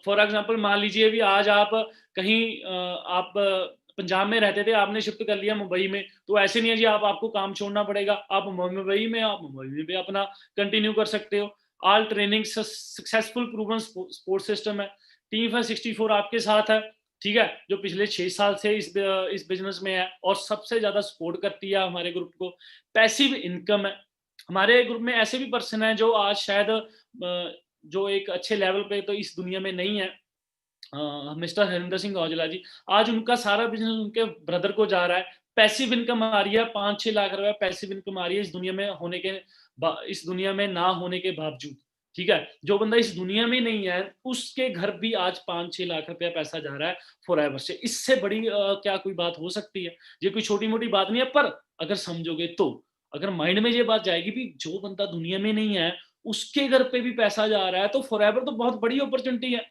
फॉर एग्जाम्पल मान लीजिए भी, आज आप कहीं आप पंजाब में रहते थे, आपने शिफ्ट कर लिया मुंबई में, तो ऐसे नहीं है जी आपको काम छोड़ना पड़ेगा, आप मुंबई में, आप मुंबई में भी अपना कंटिन्यू कर सकते हो। All training successful proven sport system है। टीम 564 आपके साथ है। ठीक है, जो पिछले 6 साल से इस बिजनेस में है और सबसे ज्यादा सपोर्ट करती है हमारे ग्रुप को। पैसिव इनकम है। हमारे ग्रुप में ऐसे भी पर्सन है जो आज शायद जो एक अच्छे लेवल पे तो इस दुनिया में नहीं है, मिस्टर हरिंदर सिंह औजला जी। आज उनका सारा बिजनेस उनके ब्रदर को जा रहा है। पैसिव इनकम आ रही है, 5-6 लाख रुपए पैसिव इनकम आ रही है इस दुनिया में ना होने के बावजूद। ठीक है, जो बंदा इस दुनिया में नहीं है उसके घर भी आज 5-6 लाख रुपया पैसा जा रहा है फॉरएवर से। इससे बड़ी क्या कोई बात हो सकती है। ये कोई छोटी मोटी बात नहीं है, पर अगर समझोगे तो, अगर माइंड में ये बात जाएगी भी जो बंदा दुनिया में नहीं है उसके घर पे भी पैसा जा रहा है, तो फॉरएवर तो बहुत बड़ी अपॉर्चुनिटी है।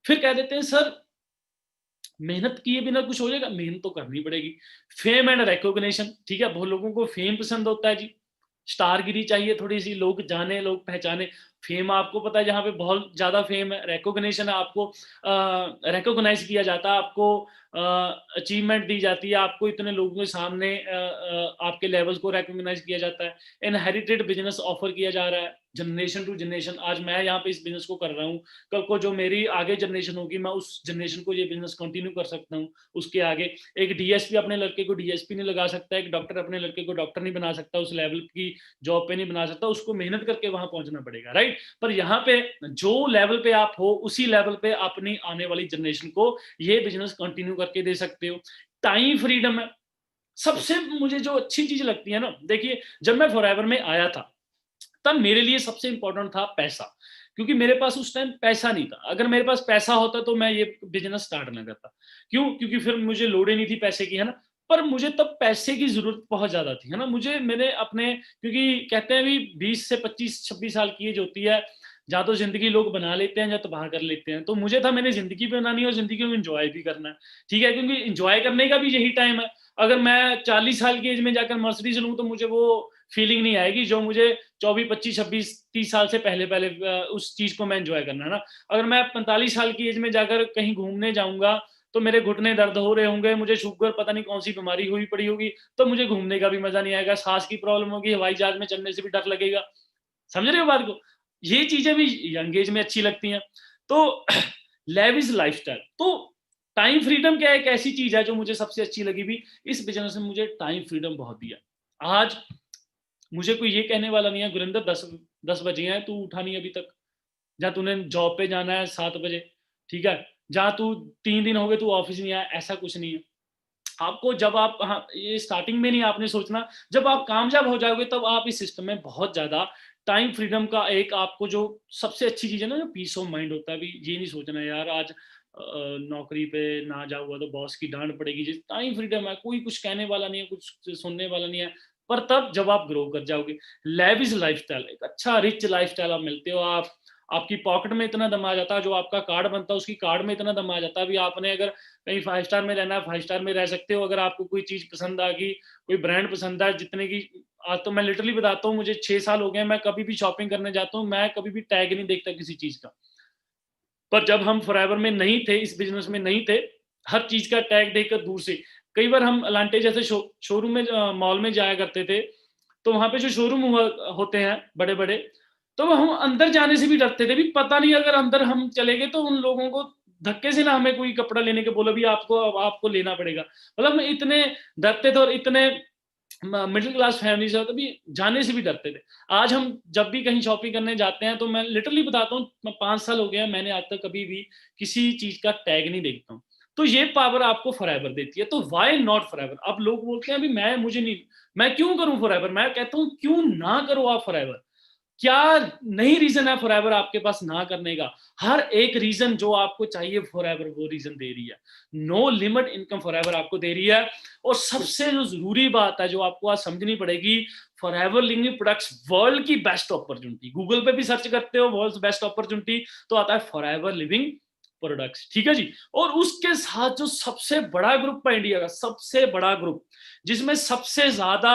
फिर कह देते हैं सर मेहनत किए बिना कुछ हो जाएगा, मेहनत तो करनी पड़ेगी। फेम एंड रिकॉग्निशन, ठीक है, बहुत लोगों को फेम पसंद होता है जी, स्टारगिरी चाहिए, थोड़ी सी लोग जाने, लोग पहचाने। फेम आपको पता है जहाँ पे बहुत ज्यादा फेम है, रिकॉग्निशन है, आपको रिकॉग्नाइज किया जाता है, आपको अचीवमेंट दी जाती है, आपको इतने लोगों के सामने आपके लेवल्स को रिकॉग्नाइज किया जाता है। इनहेरिटेड बिजनेस ऑफर किया जा रहा है जनरेशन टू जनरेशन। आज मैं यहाँ पे इस बिजनेस को कर रहा हूँ, कल को जो मेरी आगे जनरेशन होगी मैं उस जनरेशन को ये बिजनेस कंटिन्यू कर सकता हूँ उसके आगे। एक डीएसपी अपने लड़के को डीएसपी नहीं लगा सकता, एक डॉक्टर अपने लड़के को डॉक्टर नहीं बना सकता, उस लेवल की जॉब पे नहीं बना सकता, उसको मेहनत करके वहां पहुंचना पड़ेगा, राइट। पर यहाँ पे जो लेवल पे आप हो उसी लेवल पे अपनी आने वाली जनरेशन को ये बिजनेस कंटिन्यू करके दे सकते हो। टाइम फ्रीडम है सबसे मुझे जो अच्छी चीज लगती है ना। देखिए, जब मैं फॉरएवर में आया था तब मेरे लिए सबसे इंपॉर्टेंट था पैसा, क्योंकि मेरे पास उस टाइम पैसा नहीं था। अगर मेरे पास पैसा होता तो मैं ये बिजनेस स्टार्ट ना करता। क्यों? क्योंकि फिर मुझे लोड ही नहीं थी पैसे की, है ना। पर मुझे तब पैसे की जरूरत बहुत ज्यादा थी, है ना। मुझे मैंने अपने, क्योंकि कहते हैं भी 20 से 25-26 साल की एज होती है, या तो जिंदगी लोग बना लेते हैं या तबाह कर लेते हैं। तो मुझे था मैंने जिंदगी भी बनानी है और जिंदगी में इंजॉय भी करना है, ठीक है। क्योंकि इंजॉय करने का भी यही टाइम है। अगर मैं 40 साल की एज में जाकर मर्सिडीज लूं तो मुझे वो फीलिंग नहीं आएगी जो मुझे 24, 25, 26, 30 साल से पहले पहले उस चीज को मैं एंजॉय करना है ना। अगर मैं 45 साल की एज में जाकर कहीं घूमने जाऊंगा तो मेरे घुटने दर्द हो रहे होंगे, मुझे शुगर पता नहीं कौन सी बीमारी हुई पड़ी होगी, तो मुझे घूमने का भी मजा नहीं आएगा, सांस की प्रॉब्लम होगी, हवाई जहाज में चढ़ने से भी डर लगेगा। समझ रहे हो बात को? ये चीजें भी यंग एज में अच्छी लगती हैं। तो लेविस लाइफस्टाइल, तो टाइम फ्रीडम क्या है, एक ऐसी चीज है जो मुझे सबसे अच्छी लगी भी। इस बिजनेस में मुझे टाइम फ्रीडम बहुत दिया। आज मुझे कोई ये कहने वाला नहीं है गुरिंदर 10 बजे हैं, तू उठा नहीं अभी तक, जहाँ तूने जॉब पे जाना है 7 बजे, ठीक है, जहाँ तू 3 दिन हो गए तू ऑफिस नहीं आया, ऐसा कुछ नहीं है। आपको जब आप, हाँ, ये स्टार्टिंग में नहीं आपने सोचना, जब आप कामयाब हो जाओगे तब आप इस सिस्टम में बहुत ज्यादा टाइम फ्रीडम का एक आपको जो सबसे अच्छी चीज है ना, जो पीस ऑफ माइंड होता है। अभी ये नहीं सोचना यार आज नौकरी पे ना जाऊंगा तो बॉस की डांट पड़ेगी। जिस टाइम फ्रीडम है, कोई कुछ कहने वाला नहीं है, कुछ सुनने वाला नहीं है। पर तब जब आप ग्रो कर जाओगे, लेविश लाइफस्टाइल, एक अच्छा रिच लाइफस्टाइल आप मिलते हो। आप, आपकी पॉकेट में इतना दम आ जाता है, जो आपका कार्ड बनता है उसकी कार्ड में इतना दम आ जाता है। अभी आपने अगर कहीं 5 स्टार में रहना है, 5 स्टार में रह सकते हो। अगर आपको कोई चीज पसंद आ गई, कोई ब्रांड पसंद है, जितने की, आज तो मैं लिटरली बताता हूँ, मुझे 6 साल हो गए, मैं कभी भी शॉपिंग करने जाता हूँ, मैं कभी भी टैग नहीं देखता किसी चीज का। पर जब हम फॉरएवर में नहीं थे, इस बिजनेस में नहीं थे, हर चीज का टैग देखकर दूर से, कई बार हम अलांटे जैसे शोरूम में, मॉल में जाया करते थे, तो वहां पे जो शोरूम होते हैं बड़े बड़े, तो हम अंदर जाने से भी डरते थे भी। पता नहीं अगर अंदर हम चले गए तो उन लोगों को धक्के से ना हमें कोई कपड़ा लेने के बोला भी आपको, अब आपको लेना पड़ेगा। मतलब हम इतने डरते थे, और इतने मिडिल क्लास फैमिली से तभी जाने से भी डरते थे। आज हम जब भी कहीं शॉपिंग करने जाते हैं तो मैं लिटरली बताता हूँ, 5 साल हो गया, मैंने आज तक कभी भी किसी चीज का टैग नहीं देखता हूँ। तो ये पावर आपको फॉरएवर देती है। तो वाई नॉट फॉरएवर? अब लोग बोलते हैं अभी मैं, मुझे नहीं, मैं क्यों करूं फॉरएवर? मैं कहता हूं क्यों ना करो आप फॉरएवर। क्या नहीं रीजन है फॉरएवर आपके पास ना करने का? हर एक रीजन जो आपको चाहिए फॉरएवर वो रीजन दे रही है। नो लिमिट इनकम फॉरएवर आपको दे रही है। और सबसे जो जरूरी बात है जो आपको आज समझनी पड़ेगी, फॉरएवर लिविंग प्रोडक्ट्स वर्ल्ड की बेस्ट अपॉर्चुनिटी। गूगल पे भी सर्च करते हो वर्ल्ड बेस्ट अपॉर्चुनिटी, तो आता है फॉरएवर लिविंग प्रोडक्ट्स, ठीक है जी। और उसके साथ जो सबसे बड़ा ग्रुप है इंडिया का, सबसे बड़ा ग्रुप, जिसमें सबसे ज्यादा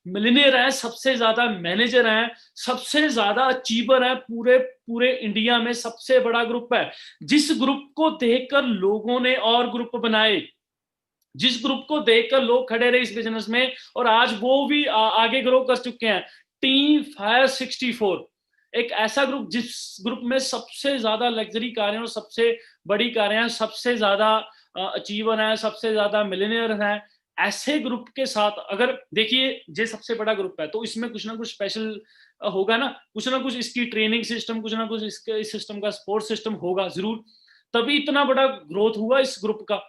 मिलियनेयर है, सबसे ज्यादा मैनेजर हैं, सबसे ज्यादा अचीवर है, पूरे पूरे इंडिया में सबसे बड़ा ग्रुप है। जिस ग्रुप को देखकर लोगों ने और ग्रुप बनाए, जिस ग्रुप को देखकर लोग खड़े रहे इस बिजनेस में, और आज वो भी आगे ग्रो कर चुके हैं। टीम फायर 64, एक ऐसा ग्रुप जिस ग्रुप में सबसे ज्यादा लग्जरी कारें और सबसे बड़ी कारें हैं, सबसे ज्यादा अचीवर हैं, सबसे ज्यादा मिलियनियर हैं। ऐसे ग्रुप के साथ अगर देखिए, ये सबसे बड़ा ग्रुप है तो इसमें कुछ ना कुछ स्पेशल होगा ना, कुछ ना कुछ इसकी ट्रेनिंग सिस्टम, कुछ ना कुछ इसके इस सिस्टम का सपोर्ट सिस्टम होगा जरूर, तभी इतना बड़ा ग्रोथ हुआ इस ग्रुप का।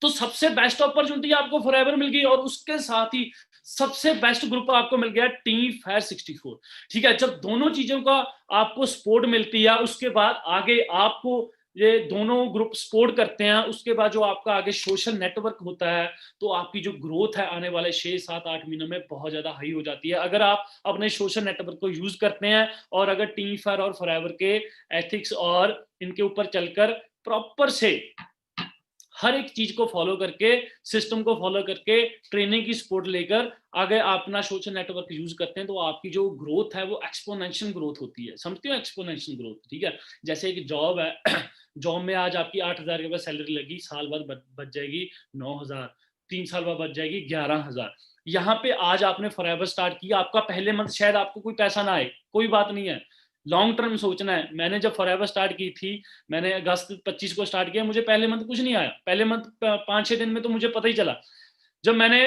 तो सबसे बेस्ट अपॉर्चुनिटी आपको फॉरएवर मिल गई, और उसके साथ ही सबसे बेस्ट ग्रुप आपको मिल गया टीम फायर 64, ठीक है। जब दोनों चीजों का आपको सपोर्ट मिलती है, उसके बाद आगे आपको ये दोनों ग्रुप सपोर्ट करते हैं, उसके बाद जो आपका आगे सोशल नेटवर्क होता है, तो आपकी जो ग्रोथ है आने वाले 6, 7, 8 महीनों में बहुत ज्यादा हाई हो जाती है, अगर आप अपने सोशल नेटवर्क को यूज करते हैं, और अगर टीम फायर और फॉरएवर के एथिक्स और इनके ऊपर चलकर प्रॉपर से हर एक चीज को फॉलो करके, सिस्टम को फॉलो करके, ट्रेनिंग की सपोर्ट लेकर आगे अपना सोशल नेटवर्क यूज करते हैं, तो आपकी जो ग्रोथ है वो एक्सपोनेंशियल ग्रोथ होती है। समझते हो एक्सपोनेंशियल ग्रोथ, ठीक है। जैसे एक जॉब है, जॉब में आज आपकी 8,000 के बाद सैलरी लगी, साल बाद बच जाएगी 9,000, 3 साल बाद बच जाएगी 11,000। यहाँ पे आज आपने फॉरएवर स्टार्ट किया, आपका पहले मंथ शायद आपको कोई पैसा ना आए, कोई बात नहीं है, लॉन्ग टर्म सोचना है। मैंने जब फॉरएवर स्टार्ट की थी, मैंने अगस्त 25 को स्टार्ट किया, मुझे पहले मंथ कुछ नहीं आया, पहले मंथ 5-6 दिन में तो मुझे पता ही चला। जब मैंने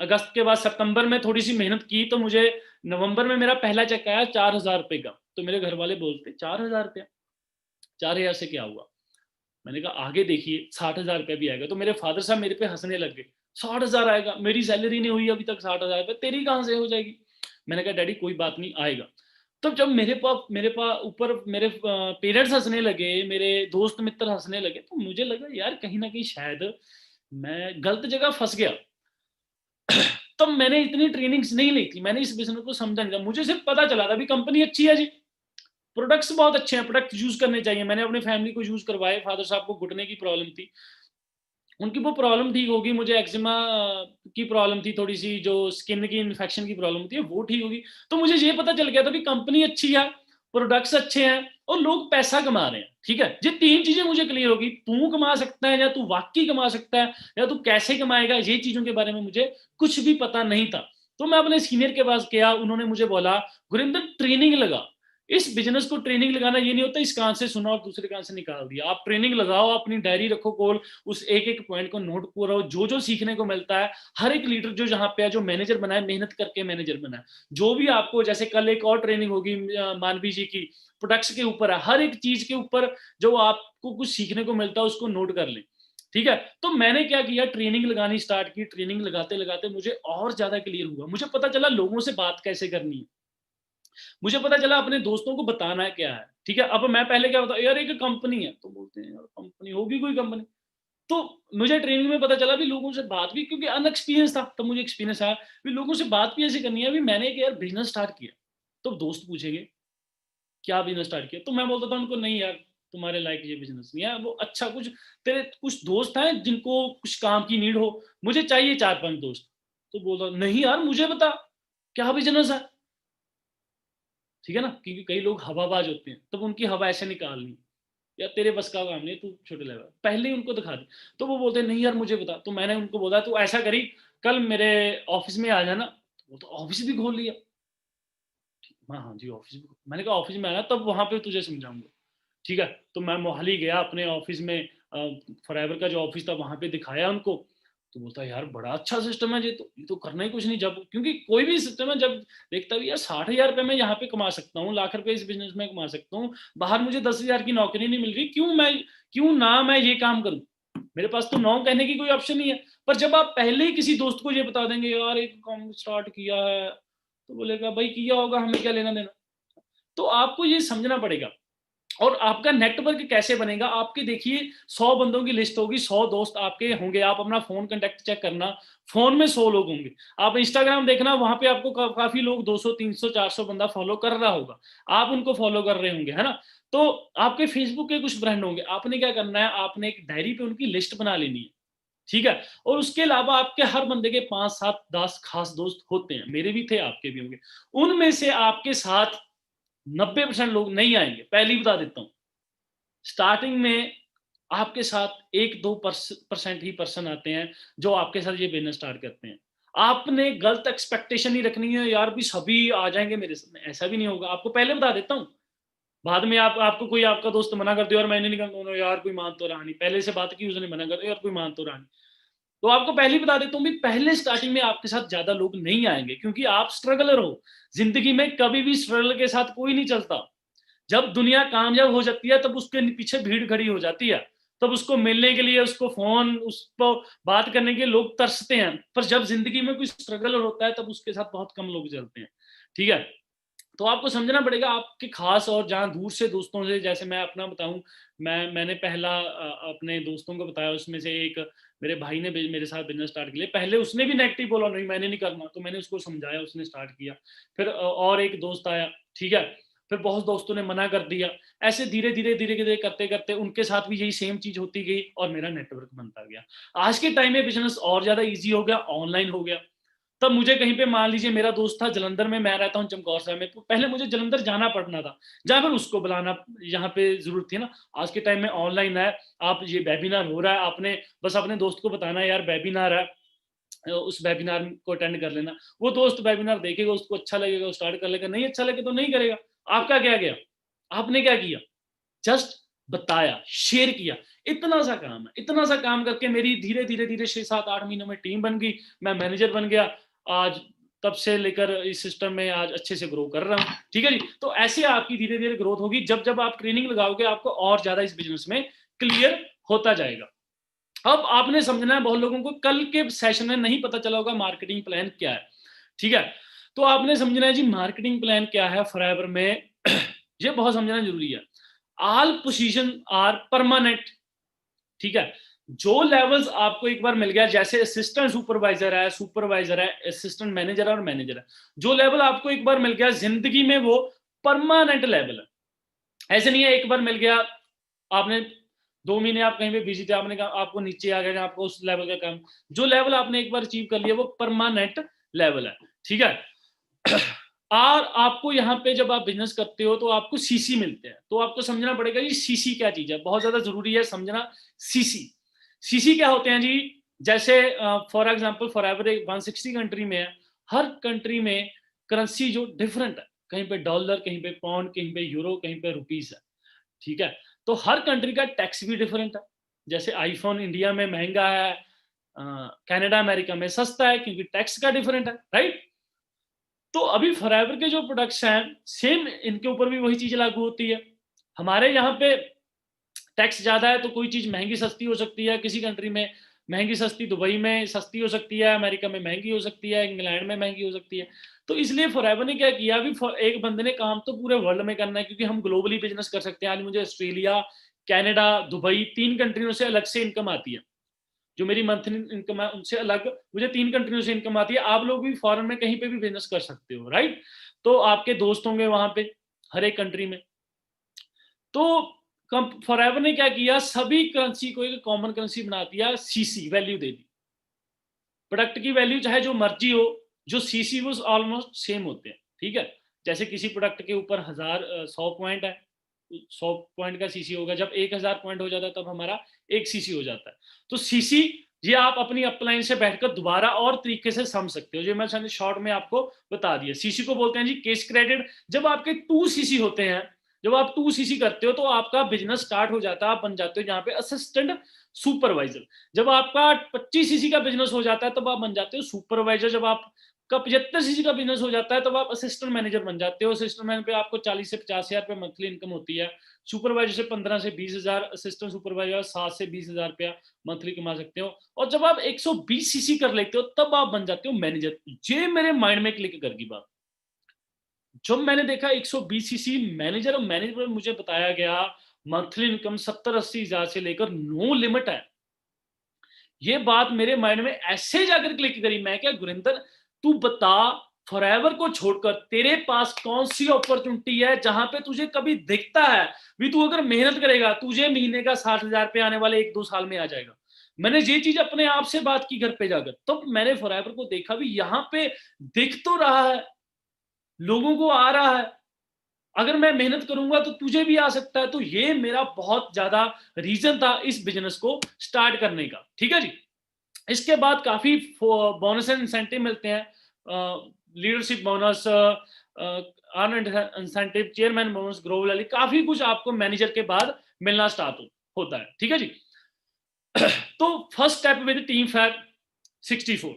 अगस्त के बाद सितंबर में थोड़ी सी मेहनत की, तो मुझे नवंबर में मेरा पहला चेक आया 4,000 रुपए का। तो मेरे घर वाले बोलते 4,000 रुपया, 4,000 से क्या हुआ? मैंने कहा आगे देखिए 60,000 रुपया भी आएगा। तो मेरे फादर साहब मेरे पे हंसने लग गए, 60,000 आएगा, मेरी सैलरी नहीं हुई अभी तक 60,000 रुपये, तेरी कहाँ से हो जाएगी? मैंने कहा डैडी कोई बात नहीं, आएगा। तब जब मेरे ऊपर मेरे पेरेंट्स हंसने लगे, मेरे दोस्त मित्र हंसने लगे, तो मुझे लगा यार कहीं ना कहीं शायद मैं गलत जगह फंस गया। तब मैंने इतनी ट्रेनिंग्स नहीं ली थी, मैंने इस बिजनेस को समझा नहीं था, मुझे सिर्फ पता चला था भी कंपनी अच्छी है जी, प्रोडक्ट्स बहुत अच्छे हैं, प्रोडक्ट यूज करने चाहिए। मैंने अपने फैमिली को यूज करवाए, फादर साहब को घुटने की प्रॉब्लम थी, उनकी वो प्रॉब्लम ठीक होगी, मुझे एक्जिमा की प्रॉब्लम थी, थोड़ी सी जो स्किन की इन्फेक्शन की प्रॉब्लम थी वो ठीक होगी। तो मुझे ये पता चल गया था भी कंपनी अच्छी है, प्रोडक्ट्स अच्छे हैं और लोग पैसा कमा रहे हैं। ठीक है, ये तीन चीजें मुझे क्लियर होगी, तू कमा सकता है या तू वाकई कमा सकता है या तू कैसे कमाएगा, ये चीजों के बारे में मुझे कुछ भी पता नहीं था। तो मैं अपने सीनियर के पास गया, उन्होंने मुझे बोला गुरिंदर ट्रेनिंग लगा। इस बिजनेस को ट्रेनिंग लगाना ये नहीं होता इस कान से सुना और दूसरे कान से निकाल दिया, आप ट्रेनिंग लगाओ, अपनी डायरी रखो कोल, उस एक एक पॉइंट को नोट करो, जो जो सीखने को मिलता है। हर एक लीडर जो यहाँ पे है, जो मैनेजर बनाए, मेहनत करके मैनेजर बनाए। जो भी आपको, जैसे कल एक और ट्रेनिंग होगी मानवी जी की, प्रोडक्ट्स के ऊपर है, हर एक चीज के ऊपर जो आपको कुछ सीखने को मिलता है उसको नोट कर लें। ठीक है, तो मैंने क्या किया, ट्रेनिंग लगानी स्टार्ट की। ट्रेनिंग लगाते लगाते मुझे और ज्यादा क्लियर हुआ, मुझे पता चला लोगों से बात कैसे करनी है, मुझे पता चला अपने दोस्तों को बताना है क्या है। ठीक है, अब मैं पहले क्या बताऊं, यार एक कंपनी है, तो बोलते हैं यार कंपनी होगी कोई कंपनी। तो मुझे ट्रेनिंग में पता चला भी लोगों से बात भी, क्योंकि अनएक्सपीरियंस था, तो मुझे एक्सपीरियंस आया भी लोगों से बात भी ऐसे करनी है। भी मैंने एक यार बिजनेस स्टार्ट किया, तो दोस्त पूछेंगे क्या बिजनेस स्टार्ट किया, तो मैं बोलता था उनको नहीं यार तुम्हारे लायक ये बिजनेस नहीं है, वो अच्छा कुछ तेरे कुछ दोस्त हैं जिनको कुछ काम की नीड हो, मुझे चाहिए 4-5 दोस्त। तो बोलता नहीं यार मुझे बता क्या बिजनेस है। ठीक है ना, क्योंकि कई लोग हवाबाज होते हैं, तब उनकी हवा ऐसे निकालनी, या तेरे बस का काम नहीं, तू छोटे लेवल पहले ही उनको दिखा दे। तो वो बोलते नहीं यार मुझे बता, तो मैंने उनको बोला तो ऐसा करी, कल मेरे ऑफिस में आ जाना। वो तो ऑफिस भी खोल लिया। हाँ हाँ जी ऑफिस भी, मैंने कहा ऑफिस में आना तब वहां पे तुझे समझाऊंगा। ठीक है, तो मैं मोहाली गया अपने ऑफिस में, फॉरएवर का जो ऑफिस था वहां पे दिखाया उनको। तो बोलता यार बड़ा अच्छा सिस्टम है, ये तो करना ही कुछ नहीं, जब क्योंकि कोई भी सिस्टम है, जब देखता भी यार 60,000 रुपये मैं यहाँ पे कमा सकता हूँ, लाख रुपए इस बिजनेस में कमा सकता हूँ, बाहर मुझे 10,000 की नौकरी नहीं मिल रही, क्यों ना मैं ये काम करूँ, मेरे पास तो नो कहने की कोई ऑप्शन नहीं है। पर जब आप पहले ही किसी दोस्त को ये बता देंगे यार एक काम स्टार्ट किया है, तो बोलेगा भाई किया होगा, हमें क्या लेना देना। तो आपको ये समझना पड़ेगा। और आपका नेटवर्क कैसे बनेगा, आपके देखिए 100 बंदों की लिस्ट होगी, 100 दोस्त आपके होंगे, आप अपना फोन कांटेक्ट चेक करना, फोन में 100 लोग होंगे। आप इंस्टाग्राम देखना, वहां पे आपको काफी लोग 200 300 400 बंदा फॉलो कर रहा होगा, आप उनको फॉलो कर रहे होंगे, है ना। तो आपके फेसबुक के कुछ फ्रेंड होंगे, आपने क्या करना है, आपने एक डायरी पे उनकी लिस्ट बना लेनी है। ठीक है, और उसके अलावा आपके हर बंदे के 5 7 10 खास दोस्त होते हैं, मेरे भी थे, आपके भी होंगे। उनमें से आपके साथ 90% लोग नहीं आएंगे, पहली बता देता हूं। स्टार्टिंग में आपके साथ 1-2% ही पर्सन आते हैं जो आपके साथ ये बिजनेस स्टार्ट करते हैं। आपने गलत एक्सपेक्टेशन नहीं रखनी है यार भी सभी आ जाएंगे मेरे साथ, ऐसा भी नहीं होगा, आपको पहले बता देता हूँ। बाद में आपको कोई आपका दोस्त मना कर दे और मैंने नहीं कहा यार कोई मान तो रहा नहीं, पहले से बात की उसने मना कर दिया यार कोई मान तो रहा नहीं। तो आपको पहले ही बता देता हूँ भी पहले स्टार्टिंग में आपके साथ ज्यादा लोग नहीं आएंगे, क्योंकि आप स्ट्रगलर हो। जिंदगी में कभी भी स्ट्रगल के साथ कोई नहीं चलता। जब दुनिया कामयाब हो जाती है तब उसके पीछे भीड़ खड़ी हो जाती है, तब उसको मिलने के लिए, उसको फोन, उसको बात करने के लिए लोग तरसते हैं। पर जब जिंदगी में कोई स्ट्रगल होता है तब उसके साथ बहुत कम लोग चलते हैं। ठीक है, तो आपको समझना पड़ेगा आपके खास और जहाँ दूर से दोस्तों से, जैसे मैं अपना बताऊं, मैंने पहला अपने दोस्तों को बताया, उसमें से एक मेरे भाई ने मेरे साथ बिजनेस स्टार्ट किया, पहले उसने भी नेगेटिव बोला नहीं मैंने नहीं करना, तो मैंने उसको समझाया, उसने स्टार्ट किया। फिर और एक दोस्त आया। ठीक है, फिर बहुत दोस्तों ने मना कर दिया। ऐसे धीरे धीरे धीरे धीरे करते करते उनके साथ भी यही सेम चीज होती गई और मेरा नेटवर्क बनता गया। आज के टाइम में बिजनेस और ज्यादा इजी हो गया, ऑनलाइन हो गया। तब मुझे कहीं पे, मान लीजिए मेरा दोस्त था जलंधर में, मैं रहता हूँ चमकौर साहब में, तो पहले मुझे जलंधर जाना पड़ना था, जहाँ पर उसको बुलाना यहाँ पे जरूरत थी ना। आज के टाइम में ऑनलाइन है, आप ये वेबिनार हो रहा है, आपने बस अपने दोस्त को बताना है यार वेबिनार है, उस वेबिनार को अटेंड कर लेना। वो दोस्त वेबिनार देखेगा, उसको अच्छा लगेगा, वो स्टार्ट कर लेगा, नहीं अच्छा लगे तो नहीं करेगा। आपका क्या गया, आपने क्या किया, जस्ट बताया, शेयर किया। इतना सा काम है, इतना सा काम करके मेरी धीरे धीरे धीरे 6 7 8 महीनों में टीम बन गई, मैं मैनेजर बन गया। आज तब से लेकर इस सिस्टम में आज अच्छे से ग्रो कर रहा हूँ। ठीक है जी, तो ऐसे आपकी धीरे धीरे ग्रोथ होगी, जब जब आप ट्रेनिंग लगाओगे आपको और ज्यादा इस बिजनेस में क्लियर होता जाएगा। अब आपने समझना है, बहुत लोगों को कल के सेशन में नहीं पता चला होगा मार्केटिंग प्लान क्या है। ठीक है, तो आपने समझना है जी मार्केटिंग प्लान क्या है फॉरएवर में। ये बहुत समझना जरूरी है। ऑल पोजीशन आर परमानेंट, ठीक है। जो लेवल्स आपको एक बार मिल गया, जैसे असिस्टेंट सुपरवाइजर है, असिस्टेंट मैनेजर है और मैनेजर है, जो लेवल आपको एक बार मिल गया जिंदगी में वो परमानेंट लेवल है। ऐसे नहीं है एक बार मिल गया, आपने 2 महीने आप कहीं पे बिजी थे, आपने कहा आपको नीचे आ गया, आपको उस लेवल का काम, जो लेवल आपने एक बार अचीव कर लिया वो परमानेंट लेवल है, ठीक है। और आपको यहाँ पे जब आप बिजनेस करते हो तो आपको सीसी मिलते हैं, तो आपको समझना पड़ेगा ये सीसी क्या चीज है, बहुत ज्यादा जरूरी है समझना। सीसी सीसी क्या होते हैं जी, जैसे फॉर एग्जांपल फॉरएवर 160 कंट्री में है, हर कंट्री में करेंसी जो डिफरेंट है, कहीं पे डॉलर, कहीं पे पाउंड, कहीं पे यूरो, कहीं पे रुपीस है, ठीक है। तो हर कंट्री का टैक्स भी डिफरेंट है। जैसे आईफोन इंडिया में महंगा है, कनाडा अमेरिका में सस्ता है, क्योंकि टैक्स का डिफरेंट है, राइट। तो अभी फॉरएवर के जो प्रोडक्ट्स हैं सेम इनके ऊपर भी वही चीज लागू होती है। हमारे यहाँ पे टैक्स ज्यादा है तो कोई चीज महंगी सस्ती हो सकती है, किसी कंट्री में महंगी सस्ती दुबई में सस्ती हो सकती है, अमेरिका में महंगी हो सकती है, इंग्लैंड में महंगी हो सकती है। तो इसलिए फॉरएवर ने क्या किया, अभी एक बंदे ने काम तो पूरे वर्ल्ड में करना है, क्योंकि हम ग्लोबली बिजनेस कर सकते हैं। आज मुझे ऑस्ट्रेलिया, कनाडा, दुबई 3 कंट्रियों से अलग से इनकम आती है। जो मेरी मंथली इनकम है उनसे अलग मुझे 3 कंट्रियों से इनकम आती है। आप लोग भी फॉरेन में कहीं पे भी बिजनेस कर सकते हो, राइट। तो आपके दोस्त होंगे वहां पे हर एक कंट्री में। तो फॉरएवर ने क्या किया, सभी करेंसी को एक कॉमन करेंसी बना दिया, सीसी वैल्यू दे दी। प्रोडक्ट की वैल्यू चाहे जो मर्जी हो, जो सीसी वो ऑलमोस्ट सेम होते हैं, ठीक है। जैसे किसी प्रोडक्ट के ऊपर 100 पॉइंट है, 100 पॉइंट का सीसी होगा, जब 1000 पॉइंट हो जाता है तब हमारा 1 सीसी हो जाता है। तो सीसी ये आप अपनी अपलाइन से बैठकर दोबारा और तरीके से समझ सकते हो, जो मैं शॉर्ट में आपको बता दिया। सीसी को बोलते हैं जी केस क्रेडिट। जब आपके 2 सीसी होते हैं, जब आप 2 सीसी करते हो तो आपका बिजनेस स्टार्ट हो जाता है, आप बन जाते हो जहां पे असिस्टेंट सुपरवाइजर। जब आपका 25 सीसी का बिजनेस हो जाता है तब आप बन जाते हो सुपरवाइजर। जब आपका 75 सीसी का बिजनेस हो जाता है तब आप असिस्टेंट मैनेजर बन जाते हो। असिस्टेंट मैनेजर पे आपको 40 से 50 हजार रुपये मंथली इनकम होती है। सुपरवाइजर से 15 से 20 हजार, असिस्टेंट सुपरवाइजर 7 से 20 हजार रुपया मंथली कमा सकते हो। और जब आप 120 सीसी कर लेते हो तब आप बन जाते हो मैनेजर। ये मेरे माइंड में क्लिक कर गई बात जब मैंने देखा 120 सीसी मैनेजर, और मैनेजर में मुझे बताया गया मंथली इनकम 70-80 हजार से लेकर नो लिमिट है। ये बात मेरे माइंड में ऐसे जाकर क्लिक करी, मैं क्या गुरिंदर तू बता, फॉरएवर को छोड़कर तेरे पास कौन सी अपॉर्चुनिटी है जहां पे तुझे कभी दिखता है भी तू अगर मेहनत करेगा तुझे महीने का 60 हजार रुपये आने वाले 1-2 साल में आ जाएगा। मैंने ये चीज अपने आप से बात की घर पे जाकर, तो मैंने फॉरएवर को देखा भी यहाँ पे दिख तो रहा है, लोगों को आ रहा है, अगर मैं मेहनत करूंगा तो तुझे भी आ सकता है। तो ये मेरा बहुत ज्यादा रीजन था इस बिजनेस को स्टार्ट करने का, ठीक है जी। इसके बाद काफी बोनस एंड इंसेंटिव मिलते हैं, leadership bonus, earn incentive, chairman bonus, Grove valley, काफी कुछ आपको मैनेजर के बाद मिलना स्टार्ट होता है, ठीक है जी। तो first step with team fat 64।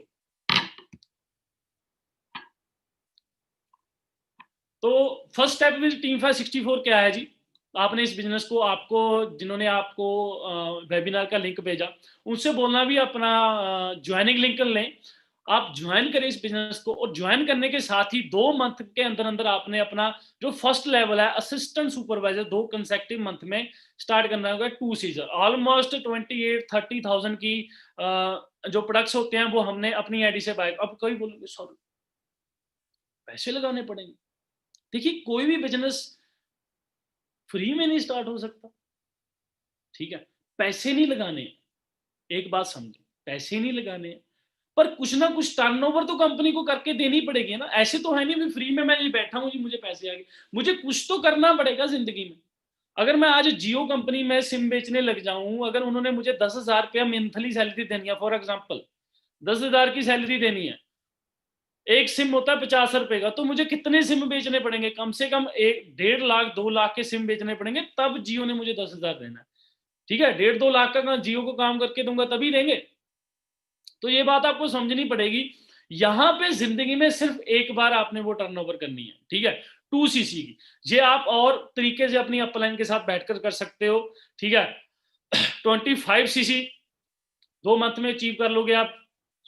तो first step with team fat 64 क्या है जी, आपने इस बिजनेस को, आपको जिन्होंने आपको वेबिनार का लिंक भेजा उनसे बोलना भी अपना ज्वाइनिंग लिंक लें, आप ज्वाइन करें इस बिजनेस को। और ज्वाइन करने के साथ ही 2 मंथ के अंदर अंदर आपने अपना जो फर्स्ट लेवल है असिस्टेंट सुपरवाइजर 2 कंसेक्टिव मंथ में स्टार्ट करना होगा। 2 सीजर ऑलमोस्ट 28-30,000 की जो प्रोडक्ट्स होते हैं वो हमने अपनी आईडी से बाय। अब कोई बोलोगे सॉरी पैसे लगाने पड़ेंगे, देखिए कोई भी बिजनेस फ्री में नहीं स्टार्ट हो सकता, ठीक है। पैसे नहीं लगाने, एक बात समझो, पैसे नहीं लगाने, पर कुछ ना कुछ टर्नओवर तो कंपनी को करके देनी पड़ेगी ना। ऐसे तो है नहीं भी फ्री में मैं नहीं बैठा हूं जी मुझे पैसे आ गए, मुझे कुछ तो करना पड़ेगा जिंदगी में। अगर मैं आज जियो कंपनी में सिम बेचने लग जाऊं, अगर उन्होंने मुझे 10,000 रुपया मंथली सैलरी देनी है, फॉर एग्जाम्पल 10,000 की सैलरी देनी है, एक सिम होता है 50 रुपए का, तो मुझे कितने सिम बेचने पड़ेंगे, कम से कम 1.5 लाख 2 लाख के सिम बेचने पड़ेंगे, तब जियो ने मुझे 10,000 देना है, ठीक है। 1.5-2 लाख का मैं जियो को काम करके दूंगा तभी देंगे। तो ये बात आपको समझनी पड़ेगी। यहां पे जिंदगी में सिर्फ एक बार आपने वो टर्नओवर करनी है, ठीक है, 2 सीसी की। ये आप और तरीके से अपनी अपलाइन के साथ बैठकर कर सकते हो, ठीक है। 25 सीसी 2 मंथ में अचीव कर लोगे, आप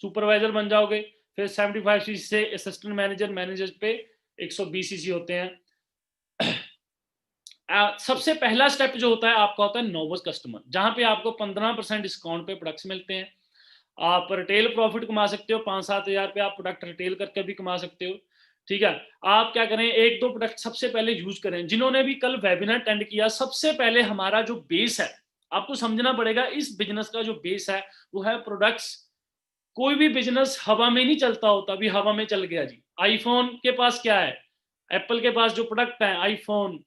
सुपरवाइजर बन जाओगे। फिर 75 सीसी से असिस्टेंट मैनेजर, मैनेजर पे 120 सीसी होते हैं। सबसे पहला स्टेप जो होता है आपका होता है नोवस कस्टमर, जहां पे आपको 15% डिस्काउंट पे प्रोडक्ट्स मिलते हैं। आप रिटेल प्रॉफिट कमा सकते हो, 5-7 हज़ार पे आप प्रोडक्ट रिटेल करके भी कमा सकते हो। ठीक है, आप क्या करें, 1-2 प्रोडक्ट सबसे पहले यूज करें। जिन्होंने भी कल वेबिनार अटेंड किया, सबसे पहले हमारा जो बेस है, आपको समझना पड़ेगा इस बिजनेस का जो बेस है वो है प्रोडक्ट्स। कोई भी बिजनेस हवा में नहीं चलता होता, अभी हवा में चल गया जी। आईफोन के पास क्या है, एप्पल के पास जो प्रोडक्ट है, आईफोन,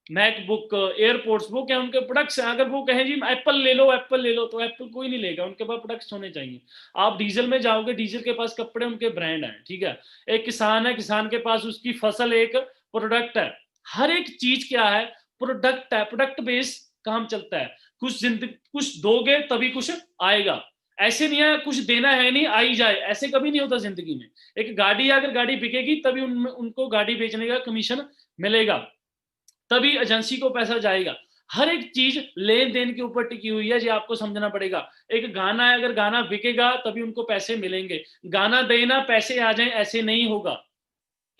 मैकबुक, एयरपोर्ट्स, वो क्या उनके प्रोडक्ट्स हैं। अगर वो कहें जी एप्पल ले लो, एप्पल ले लो, तो एप्पल कोई नहीं लेगा, उनके पास प्रोडक्ट्स होने चाहिए। आप डीजल में जाओगे, डीजल के पास कपड़े उनके ब्रांड हैं, ठीक है। एक किसान है, किसान के पास उसकी फसल एक प्रोडक्ट है। हर एक चीज क्या है, प्रोडक्ट है, प्रोडक्ट बेस काम चलता है। कुछ दोगे तभी कुछ आएगा। ऐसे नहीं है कुछ देना है नहीं आई जाए, ऐसे कभी नहीं होता जिंदगी में। एक गाड़ी है, अगर गाड़ी बिकेगी तभी उनको गाड़ी बेचने का कमीशन मिलेगा, तभी एजेंसी को पैसा जाएगा। हर एक चीज लेन देन के ऊपर टिकी हुई है जी, आपको समझना पड़ेगा। एक गाना है, अगर गाना बिकेगा तभी उनको पैसे मिलेंगे। गाना देना पैसे आ जाएं ऐसे नहीं होगा,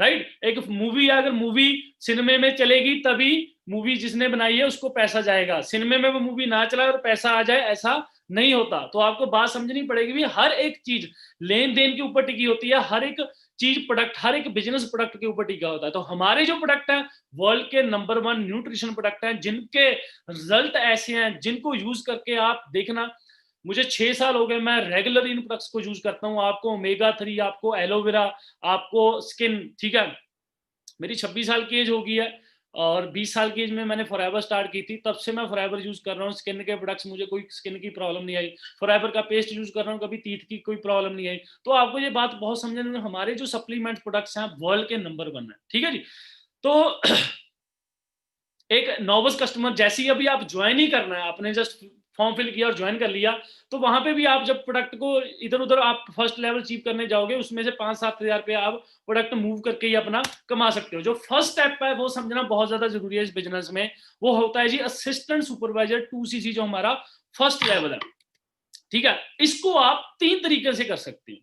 राइट। एक मूवी है, अगर मूवी सिनेमा में चलेगी तभी मूवी जिसने बनाई है उसको पैसा जाएगा। सिनेमा में वो मूवी ना चलाए और पैसा आ जाए, ऐसा नहीं होता। तो आपको बात समझनी पड़ेगी भी, हर एक चीज लेन देन के ऊपर टिकी होती है। हर एक चीज प्रोडक्ट, हर एक बिजनेस प्रोडक्ट के ऊपर टिका होता है। तो हमारे जो प्रोडक्ट हैं वर्ल्ड के नंबर 1 न्यूट्रिशन प्रोडक्ट हैं, जिनके रिजल्ट ऐसे हैं जिनको यूज करके आप देखना। मुझे 6 साल हो गए, मैं रेगुलर इन प्रोडक्ट्स को यूज करता हूं। आपको ओमेगा 3, आपको एलोवेरा, आपको स्किन, ठीक है। मेरी 26 साल की एज हो गई है और 20 साल की एज में मैंने फॉरएवर स्टार्ट की थी, तब से मैं फॉरएवर यूज कर रहा हूँ। स्किन के प्रोडक्ट्स, मुझे कोई स्किन की प्रॉब्लम नहीं आई। फॉरएवर का पेस्ट यूज कर रहा हूँ, कभी टीथ की कोई प्रॉब्लम नहीं आई। तो आपको ये बात बहुत समझने में, हमारे जो सप्लीमेंट प्रोडक्ट्स हैं वर्ल्ड के नंबर 1 है, ठीक है जी। तो एक नॉवस कस्टमर, जैसे ही अभी आप ज्वाइन ही करना है, आपने जस्ट फॉर्म फिल किया और ज्वाइन कर लिया, तो वहां पे भी आप जब प्रोडक्ट को इधर उधर आप फर्स्ट लेवल अचीव करने जाओगे, उसमें से 5-7 हज़ार पे आप प्रोडक्ट मूव करके ही अपना कमा सकते हो। जो फर्स्ट स्टेप है वो समझना बहुत ज्यादा जरूरी है इस बिजनेस में। वो होता है जी असिस्टेंट सुपरवाइजर 2cc, जो हमारा फर्स्ट लेवल है, ठीक है। इसको आप 3 तरीके से कर सकते हैं।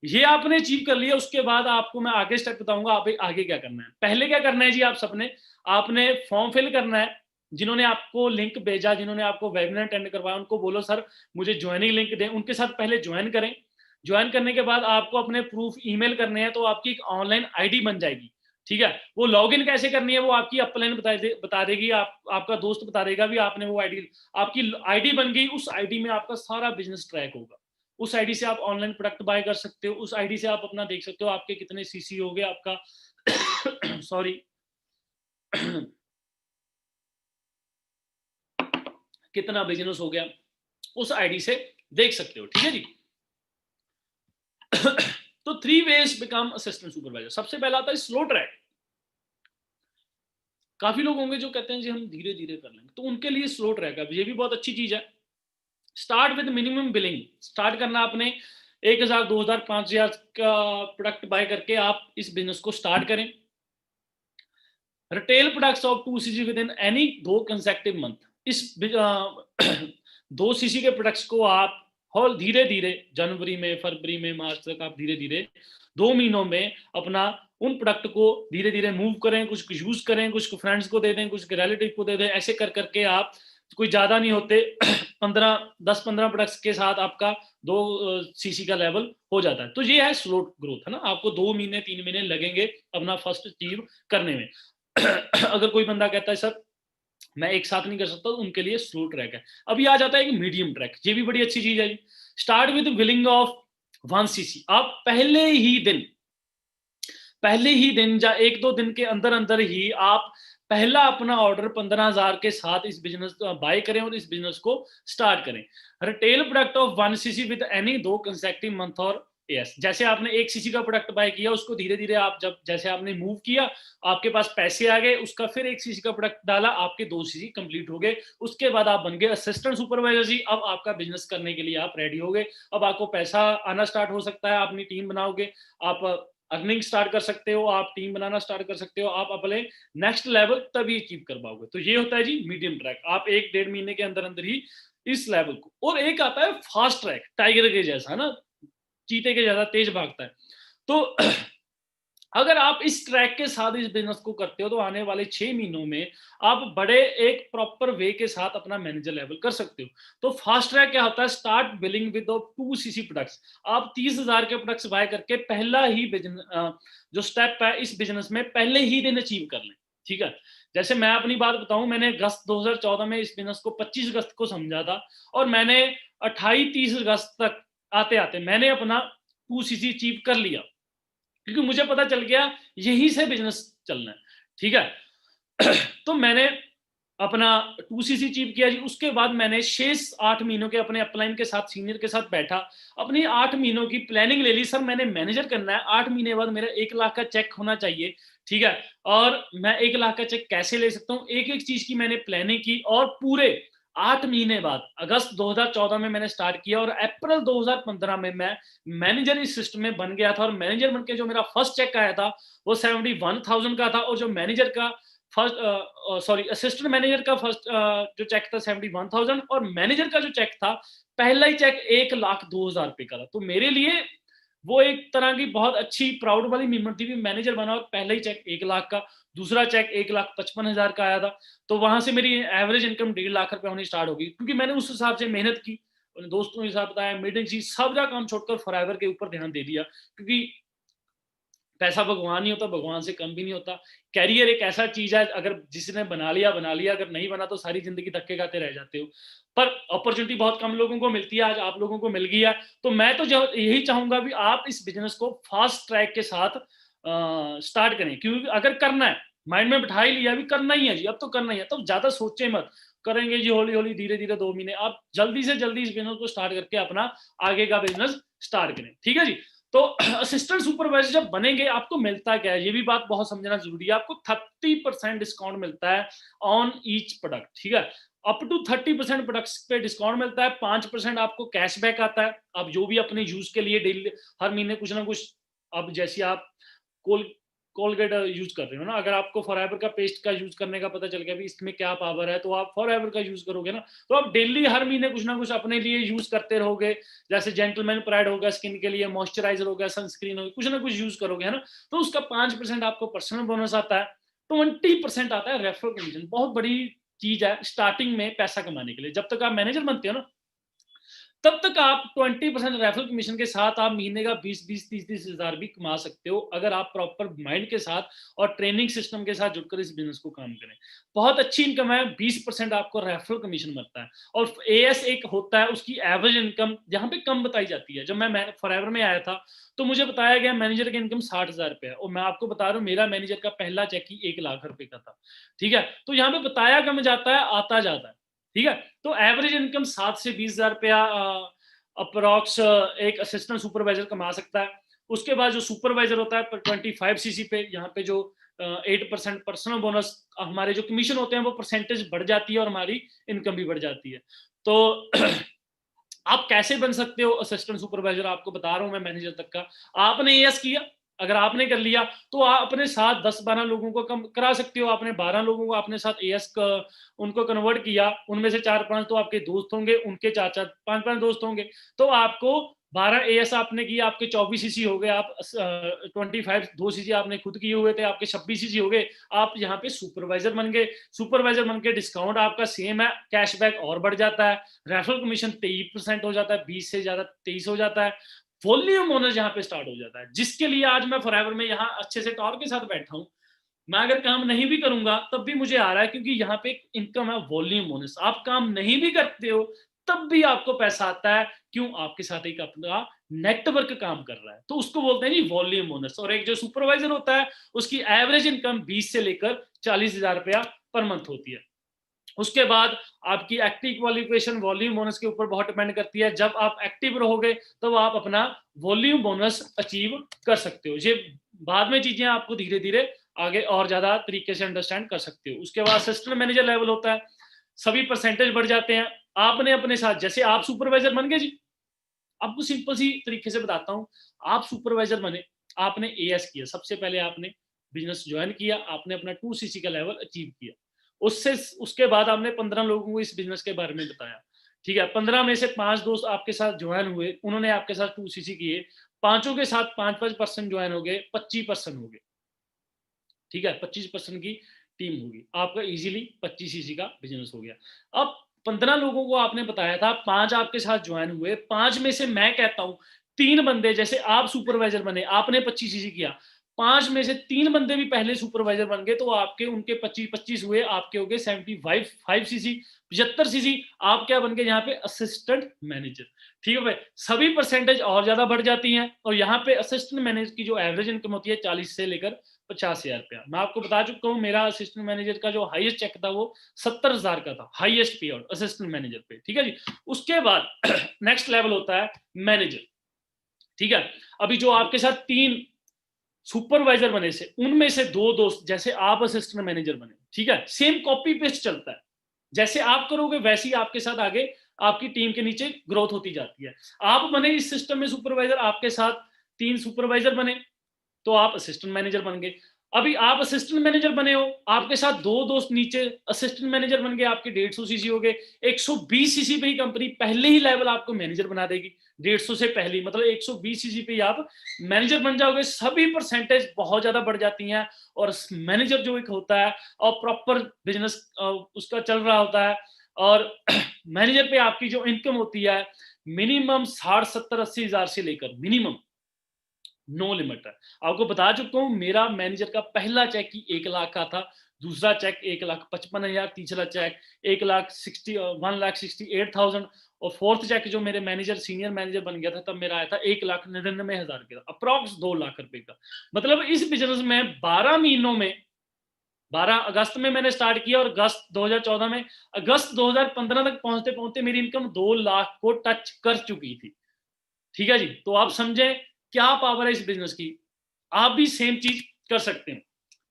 ये आपने अचीव कर लिया, उसके बाद आपको मैं आगे स्टेप बताऊंगा आप आगे क्या करना है। पहले क्या करना है जी, आप सबने आपने फॉर्म फिल करना है। जिन्होंने आपको लिंक भेजा, जिन्होंने आपको वेबिनार अटेंड करवाया, उनको बोलो सर मुझे ज्वाइनिंग लिंक दें, उनके साथ पहले ज्वाइन करें। ज्वाइन करने के बाद आपको अपने प्रूफ ईमेल करने हैं, तो आपकी एक ऑनलाइन आईडी बन जाएगी, ठीक है। वो लॉगिन कैसे करनी है वो आपकी अपलाइन बता देगी, आपका दोस्त बता देगा भी। आपने वो आईडी, आपकी आईडी बन गई, उस आईडी में आपका सारा बिजनेस ट्रैक होगा। उस आईडी से आप ऑनलाइन प्रोडक्ट बाय कर सकते हो। उस आईडी से आप अपना देख सकते हो आपके कितने सीसी हो गए, आपका सॉरी कितना बिजनेस हो गया, उस आईडी से देख सकते हो, ठीक है जी। तो 3 वेज बिकम असिस्टेंट सुपरवाइजर। सबसे पहला आता है स्लो ट्रैक। काफी लोग होंगे जो कहते हैं जी हम धीरे धीरे कर लेंगे, तो उनके लिए स्लो ट्रैक है, ये भी बहुत अच्छी चीज है। Start with minimum billing. Start करना आपने 1000, 2000, 5000 का प्रोडक्ट बाय करके आप इस बिजनेस को स्टार्ट करें। Retail products of 2cc with in any 2 consecutive month. इस 2cc के प्रोडक्ट्स को आप हॉल धीरे धीरे जनवरी में, फरवरी में, मार्च तक आप धीरे धीरे 2 महीनों में अपना उन प्रोडक्ट को धीरे धीरे मूव करें। कुछ यूज करें, कुछ फ्रेंड्स को दे दें, कुछ रिलेटिव को दे दें। ऐसे कर करके आप, कोई ज्यादा नहीं होते, 10-15 प्रोडक्ट्स के साथ आपका 2cc का लेवल हो जाता है। तो ये है स्लो ग्रोथ, है ना। आपको 2 महीने 3 महीने लगेंगे अपना फर्स्ट अचीव करने में। अगर कोई बंदा कहता है सर मैं एक साथ नहीं कर सकता, तो उनके लिए स्लो ट्रैक है। अभी आ जाता है एक मीडियम ट्रैक, ये भी बड़ी अच्छी चीज है। Start with willing of 1cc। आप पहले ही दिन या 1-2 दिन के अंदर अंदर ही आप पहला अपना ऑर्डर 15,000 के साथ इस बिजनेस बाय करें और इस बिजनेस को स्टार्ट करें। Retail product of 1cc with any 2 consecutive month और यस। जैसे आपने 1cc का प्रोडक्ट बाय किया, उसको धीरे धीरे आप जैसे आपने मूव किया, आपके पास पैसे आ गए, उसका फिर 1cc का प्रोडक्ट डाला, आपके 2cc कंप्लीट हो गए। उसके बाद आप बन गए असिस्टेंट सुपरवाइजर जी। अब आपका बिजनेस करने के लिए आप रेडी हो गए। अब आपको पैसा आना स्टार्ट हो सकता है, अपनी टीम बनाओगे, आप अर्निंग स्टार्ट कर सकते हो, आप टीम बनाना स्टार्ट कर सकते हो, आप अपने नेक्स्ट लेवल तभी अचीव कर पाओगे। तो ये होता है जी मीडियम ट्रैक। आप 1-1.5 महीने के अंदर अंदर ही इस लेवल को। और एक आता है फास्ट ट्रैक, टाइगर के जैसा ना, चीते के ज़्यादा तेज भागता है। तो अगर आप इस ट्रैक के साथ इस बिजनेस को करते हो तो आने वाले 6 महीनों में आप बड़े एक प्रॉपर वे के साथ अपना मैनेजर लेवल कर सकते हो। तो फास्ट ट्रैक क्या होता है, start billing with 2 CC products. आप 30,000 के प्रोडक्ट्स बाय करके पहला ही जो स्टेप है इस बिजनेस में पहले ही दिन अचीव कर लें। ठीक है, जैसे मैं अपनी बात बताऊं, मैंने अगस्त 2014 में इस बिजनेस को 25 अगस्त को समझा था और मैंने 28-30 अगस्त तक आते आते मैंने अपना 2 सीसी अचीव कर लिया, क्योंकि मुझे पता चल गया यहीं से बिजनेस चलना है। ठीक है तो मैंने अपना 2 सीसी अचीव किया जी। उसके बाद मैंने शेष 8 महीनों के अपने अपलाइन के साथ सीनियर के साथ बैठा, अपनी 8 महीनों की प्लानिंग ले ली। सर मैंने मैनेजर करना है, 8 महीने बाद मेरा 1 लाख का चेक होना चाहिए। ठीक है, और मैं 1 लाख का चेक कैसे ले सकता हूँ, एक एक चीज की मैंने प्लानिंग की और पूरे 8 महीने बाद अगस्त 2014 में मैंने स्टार्ट किया और अप्रैल 2015 में मैं मैनेजर इस सिस्टम में बन गया था। और मैनेजर बन के जो मेरा फर्स्ट चेक आया था वो 71,000 का था और जो मैनेजर का फर्स्ट असिस्टेंट मैनेजर का फर्स्ट जो चेक था 71,000 और मैनेजर का जो चेक था पहला ही चेक 1,02,000 रुपए का था। तो मेरे लिए वो एक तरह की बहुत अच्छी प्राउड वाली मोमेंट थी कि मैनेजर बना और पहला ही चेक 1 लाख का, दूसरा चेक 1,55,000 का आया था। तो वहां से मेरी एवरेज इनकम 1.5 लाख रुपए होनी स्टार्ट होगी, क्योंकि मैंने उस हिसाब से मेहनत की, अपने दोस्तों के साथ बताया, मीटिंग की, सब जा काम छोड़कर फॉरएवर के ऊपर ध्यान दे दिया। क्योंकि पैसा भगवान नहीं होता, भगवान से कम भी नहीं होता। कैरियर एक ऐसा चीज है, अगर जिसने बना लिया बना लिया, अगर नहीं बना तो सारी जिंदगी धक्के खाते रह जाते हो। पर अपॉर्चुनिटी बहुत कम लोगों को मिलती है, आज आप लोगों को मिल गई है। तो मैं तो यही चाहूंगा भी आप इस बिजनेस को फास्ट ट्रैक के साथ स्टार्ट करें, क्योंकि अगर करना है, माइंड में बिठा ही लिया भी करना ही है जी, अब तो करना ही है, तो ज्यादा सोचे मत, करेंगे जी हौली हौली धीरे धीरे 2 महीने। आप जल्दी से जल्दी इस बिजनेस को स्टार्ट करके अपना आगे का बिजनेस स्टार्ट करें। ठीक है जी। तो असिस्टेंट सुपरवाइजर जब बनेंगे आपको मिलता क्या है, ये भी बात बहुत समझना जरूरी है। आपको 30% डिस्काउंट मिलता है ऑन ईच प्रोडक्ट। ठीक है, अप टू 30% प्रोडक्ट्स पे डिस्काउंट मिलता है। 5% आपको कैशबैक आता है। आप जो भी अपने यूज के लिए डेली हर महीने कुछ ना कुछ, अब जैसे आप कोल कोलगेट यूज कर रहे हो ना, अगर आपको फॉरएवर का पेस्ट का यूज करने का पता चल गया भी इसमें क्या पावर है, तो आप फॉरएवर का यूज करोगे ना। तो आप डेली हर महीने कुछ ना कुछ अपने लिए यूज करते रहोगे। जैसे जेंटलमैन प्राइड होगा स्किन के लिए, मॉइस्चराइजर होगा, सनस्क्रीन होगी, कुछ ना कुछ यूज करोगे, है ना। तो उसका 5% आपको पर्सनल बोनस आता है। 20% आता है रेफरल कमीशन। बहुत बड़ी चीज है स्टार्टिंग में पैसा कमाने के लिए। जब तक आप मैनेजर बनते हो ना, तब तक आप 20% रेफरल कमीशन के साथ आप महीने का 20-30 भी कमा सकते हो, अगर आप प्रॉपर माइंड के साथ और ट्रेनिंग सिस्टम के साथ जुड़कर इस बिजनेस को काम करें। बहुत अच्छी इनकम है, 20% आपको रेफरल कमीशन मिलता है। और एएस एक होता है, उसकी एवरेज इनकम यहाँ पे कम बताई जाती है। जब मैं फॉरएवर में आया था तो मुझे बताया गया मैनेजर की इनकम 60,000 रुपए है, और मैं आपको बता रहा हूँ मेरा मैनेजर का पहला चेक ही 1 लाख रुपए का था। ठीक है, तो यहाँ पे बताया कम जाता है, आता जाता है। ठीक है, तो एवरेज इनकम 7 से 20,000 रुपया अप्रोक्स एक असिस्टेंट सुपरवाइजर कमा सकता है। उसके बाद जो सुपरवाइजर होता है 25 सीसी पे, यहाँ पे जो 8% पर्सनल बोनस, हमारे जो कमीशन होते हैं वो परसेंटेज बढ़ जाती है और हमारी इनकम भी बढ़ जाती है। तो आप कैसे बन सकते हो असिस्टेंट सुपरवाइजर, आपको बता रहा हूं मैं मैनेजर तक का। आपने एएस किया, अगर आपने कर लिया तो आप अपने साथ 10-12 लोगों को कम करा सकते हो। आपने 12 लोगों को अपने साथ एएस उनको कन्वर्ट किया, उनमें से 4-5 तो आपके दोस्त होंगे, उनके 4-4 5-5 दोस्त होंगे, तो आपको 12 एएस आपने किया, आपके 24 सीसी हो गए। आप 25 2 सीसी आपने खुद किए हुए थे, आपके 26 सीसी हो गए। आप यहाँ पे सुपरवाइजर बन गए। सुपरवाइजर बन के डिस्काउंट आपका सेम है, कैशबैक और बढ़ जाता है, रेफरल कमीशन 23% हो जाता है, 20 से ज्यादा 23 हो जाता है, वॉल्यूम बोनस यहाँ पे स्टार्ट हो जाता है, जिसके लिए आज मैं फॉरएवर में यहाँ अच्छे से टॉर के साथ बैठा हूँ। मैं अगर काम नहीं भी करूंगा तब भी मुझे आ रहा है, क्योंकि यहाँ पे इनकम है वॉल्यूम बोनस। आप काम नहीं भी करते हो तब भी आपको पैसा आता है, क्यों? आपके साथ एक अपना नेटवर्क काम कर रहा है, तो उसको बोलते हैं जी वॉल्यूम बोनस। और एक जो सुपरवाइजर होता है उसकी एवरेज इनकम 20 से लेकर 40,000 रुपया पर मंथ होती है। उसके बाद आपकी एक्टिव क्वालिफिकेशन वॉल्यूम बोनस के ऊपर बहुत डिपेंड करती है। जब आप एक्टिव रहोगे तब आप अपना वॉल्यूम बोनस अचीव कर सकते हो। ये बाद में चीजें आपको धीरे धीरे आगे और ज्यादा तरीके से अंडरस्टैंड कर सकते हो। उसके बाद असिस्टेंट मैनेजर लेवल होता है, सभी परसेंटेज बढ़ जाते हैं। आपने अपने साथ, जैसे आप सुपरवाइजर बन गए जी, आपको सिंपल सी तरीके से बताता हूँ। आप सुपरवाइजर बने, आपने एएस किया, सबसे पहले आपने बिजनेस ज्वाइन किया, आपने अपना 2 सीसी का लेवल अचीव किया। उससे उसके बाद आपने 15 लोगों को इस बिजनेस के बारे में बताया। ठीक है, 15 में से 5 दोस्त आपके साथ ज्वाइन हुए, उन्होंने आपके साथ 2 सीसी किए, पांचों के साथ 5-5% ज्वाइन हो गए, 25% हो गए। ठीक है, 25% की टीम होगी, आपका इजीली 25 सीसी का बिजनेस हो गया। अब 15 लोगों को आपने बताया था, 5 आपके साथ ज्वाइन हुए, 5 में से मैं कहता हूं 3 बंदे, जैसे आप सुपरवाइजर बने, आपने 25 सीसी किया, 5 में से 3 बंदे भी पहले सुपरवाइजर बन गए, तो आपके उनके 25-25 हुए, आपके हो गए 75 सीसी, 75 सीसी। आप क्या बन गए यहाँ पे? Assistant manager. ठीक है भाई, सभी परसेंटेज और ज्यादा बढ़ जाती हैं, और यहाँ पे असिस्टेंट मैनेजर की जो एवरेज इनकम होती है 40 से लेकर 50,000 रुपया। मैं आपको बता चुका हूँ, मेरा असिस्टेंट मैनेजर का जो हाईएस्ट चेक था वो 70,000 का था, हाईएस्ट पे आउट असिस्टेंट मैनेजर पे। ठीक है जी। उसके बाद नेक्स्ट लेवल होता है मैनेजर। ठीक है, अभी जो आपके साथ 3 सुपरवाइजर बने से, उनमें से 2 दोस्त, जैसे आप असिस्टेंट मैनेजर बने, ठीक है, सेम कॉपी पेस्ट चलता है, जैसे आप करोगे वैसे ही आपके साथ आगे आपकी टीम के नीचे ग्रोथ होती जाती है। आप बने इस सिस्टम में सुपरवाइजर, आपके साथ 3 सुपरवाइजर बने, तो आप असिस्टेंट मैनेजर बन गए। अभी आप असिस्टेंट मैनेजर बने हो, आपके साथ 2 दोस्त नीचे असिस्टेंट मैनेजर बन गए, आपके 150 सीसी हो गए। 120 सीसी पे ही कंपनी पहले ही लेवल आपको मैनेजर बना देगी, 150 से पहले, मतलब 120 सीसी पे ही आप मैनेजर बन जाओगे। सभी परसेंटेज बहुत ज्यादा बढ़ जाती हैं, और मैनेजर जो एक होता है और प्रॉपर बिजनेस उसका चल रहा होता है, और मैनेजर पे आपकी जो इनकम होती है मिनिमम 60-70-80 हजार से लेकर मिनिमम नो लिमिट है। आपको बता चुका हूँ, मेरा मैनेजर का पहला चेक ही 1 लाख का था, दूसरा चेक 1,55,000, तीसरा चेक 1,68,000, और फोर्थ चेक जो मेरे मैनेजर सीनियर मैनेजर बन गया था तब मेरा आया था 1,99,000 का, अप्रॉक्स 2 लाख रुपए का। मतलब इस बिजनेस में 12 महीनों में, 12 अगस्त में मैंने स्टार्ट किया, और अगस्त 2014 में, अगस्त 2015 तक पहुंचते पहुंचते मेरी इनकम 2 लाख को टच कर चुकी थी। ठीक है जी। तो आप समझे क्या पावर है इस बिजनेस की, आप भी सेम चीज कर सकते हैं।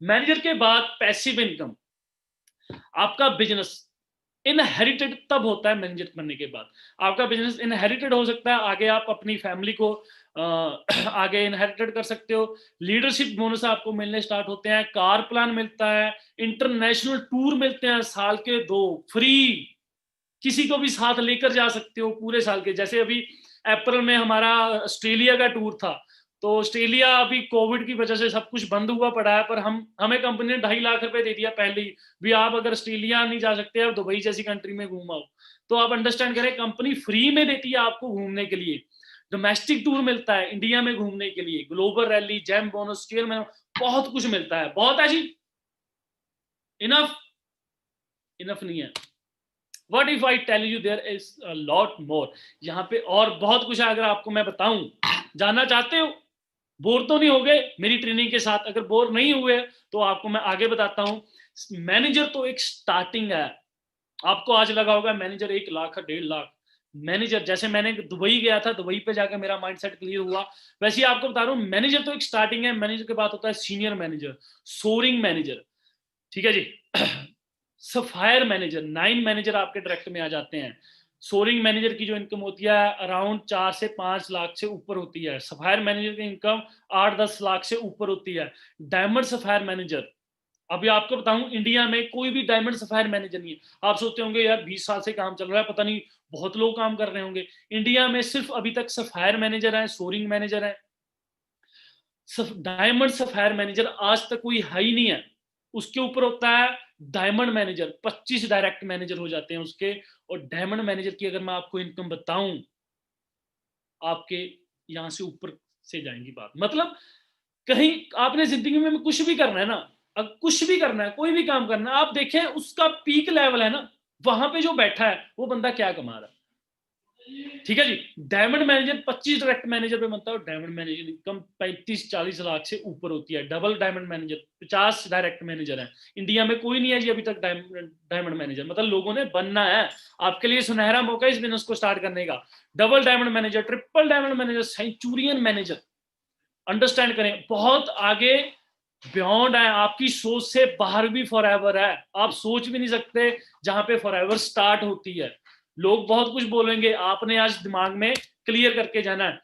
मैनेजर के बाद पैसिव इनकम, आपका बिजनेस इनहेरिटेड तब होता है मैनेजर बनने के बाद। आपका बिजनेस इनहेरिटेड हो सकता है, आगे आप अपनी फैमिली को आगे इनहेरिटेड कर सकते हो। लीडरशिप बोनस आपको मिलने स्टार्ट होते हैं, कार प्लान मिलता है, इंटरनेशनल टूर मिलते हैं साल के 2 फ्री, किसी को भी साथ लेकर जा सकते हो पूरे साल के। जैसे अभी अप्रैल में हमारा ऑस्ट्रेलिया का टूर था, तो ऑस्ट्रेलिया अभी कोविड की वजह से सब कुछ बंद हुआ पड़ा है, पर हमें कंपनी ने 2.5 लाख रुपए दे दिया पहले ही भी, आप अगर ऑस्ट्रेलिया नहीं जा सकते, आप दुबई जैसी कंट्री में घूम आओ। तो आप अंडरस्टैंड करें, कंपनी फ्री में देती है आपको घूमने के लिए। डोमेस्टिक टूर मिलता है इंडिया में घूमने के लिए, global rally, jam bonus, chairman, बहुत कुछ मिलता है, बहुत है जी। इनफ, इनफ नहीं है। What if I tell you there is a lot more? यहाँ पे और बहुत कुछ है, अगर आपको मैं बताऊं, जानना चाहते हो? बोर तो नहीं हो गए मेरी ट्रेनिंग के साथ? अगर बोर नहीं हुए तो आपको मैं आगे बताता हूं। मैनेजर तो एक स्टार्टिंग है। आपको आज लगा होगा मैनेजर 1 लाख 1.5 लाख, मैनेजर जैसे मैंने दुबई गया था, दुबई पे जाकर मेरा माइंडसेट क्लियर हुआ, वैसे ही आपको बता रहा हूँ मैनेजर तो एक स्टार्टिंग है। मैनेजर के बाद होता है सीनियर मैनेजर, सोरिंग मैनेजर, ठीक है जी। सफायर मैनेजर, 9 मैनेजर आपके डायरेक्ट में आ जाते हैं। सोरिंग मैनेजर की जो इनकम होती है अराउंड 4 से 5 लाख से ऊपर होती है। सफायर मैनेजर की इनकम 8-10 लाख से ऊपर होती है। डायमंड सफायर मैनेजर, अभी आपको बताऊं इंडिया में कोई भी डायमंड सफायर मैनेजर नहीं है। आप सोचते होंगे यार 20 साल से काम चल रहा है, पता नहीं बहुत लोग काम कर रहे होंगे। इंडिया में सिर्फ अभी तक सफायर मैनेजर है, सोरिंग मैनेजर है, डायमंड सफायर मैनेजर आज तक कोई है ही नहीं है। उसके ऊपर होता है डायमंड मैनेजर, 25 डायरेक्ट मैनेजर हो जाते हैं उसके। और डायमंड मैनेजर की अगर मैं आपको इनकम बताऊं, आपके यहां से ऊपर से जाएंगी बात। मतलब कहीं आपने जिंदगी में कुछ भी करना है ना, अब कुछ भी करना है, कोई भी काम करना है, आप देखें उसका पीक लेवल है ना, वहां पे जो बैठा है वो बंदा क्या कमा रहा है। ठीक है जी। डायमंड मैनेजर 25 डायरेक्ट मैनेजर पे बनता है, और डायमंड मैनेजर इनकम 35-40 लाख से ऊपर होती है। Double diamond manager 50 direct manager है। इंडिया में कोई नहीं है जी अभी तक डायमंड मैनेजर, मतलब लोगों ने बनना है। आपके लिए सुनहरा मौका इस बिजनेस को स्टार्ट करने का। Double diamond manager, triple diamond manager, Centurion manager, understand करें, बहुत आगे बियॉन्ड है, आपकी सोच से बाहर भी फॉरएवर है। आप सोच भी नहीं सकते जहां पे फॉरएवर स्टार्ट होती है। लोग बहुत कुछ बोलेंगे, आपने आज दिमाग में क्लियर करके जाना है।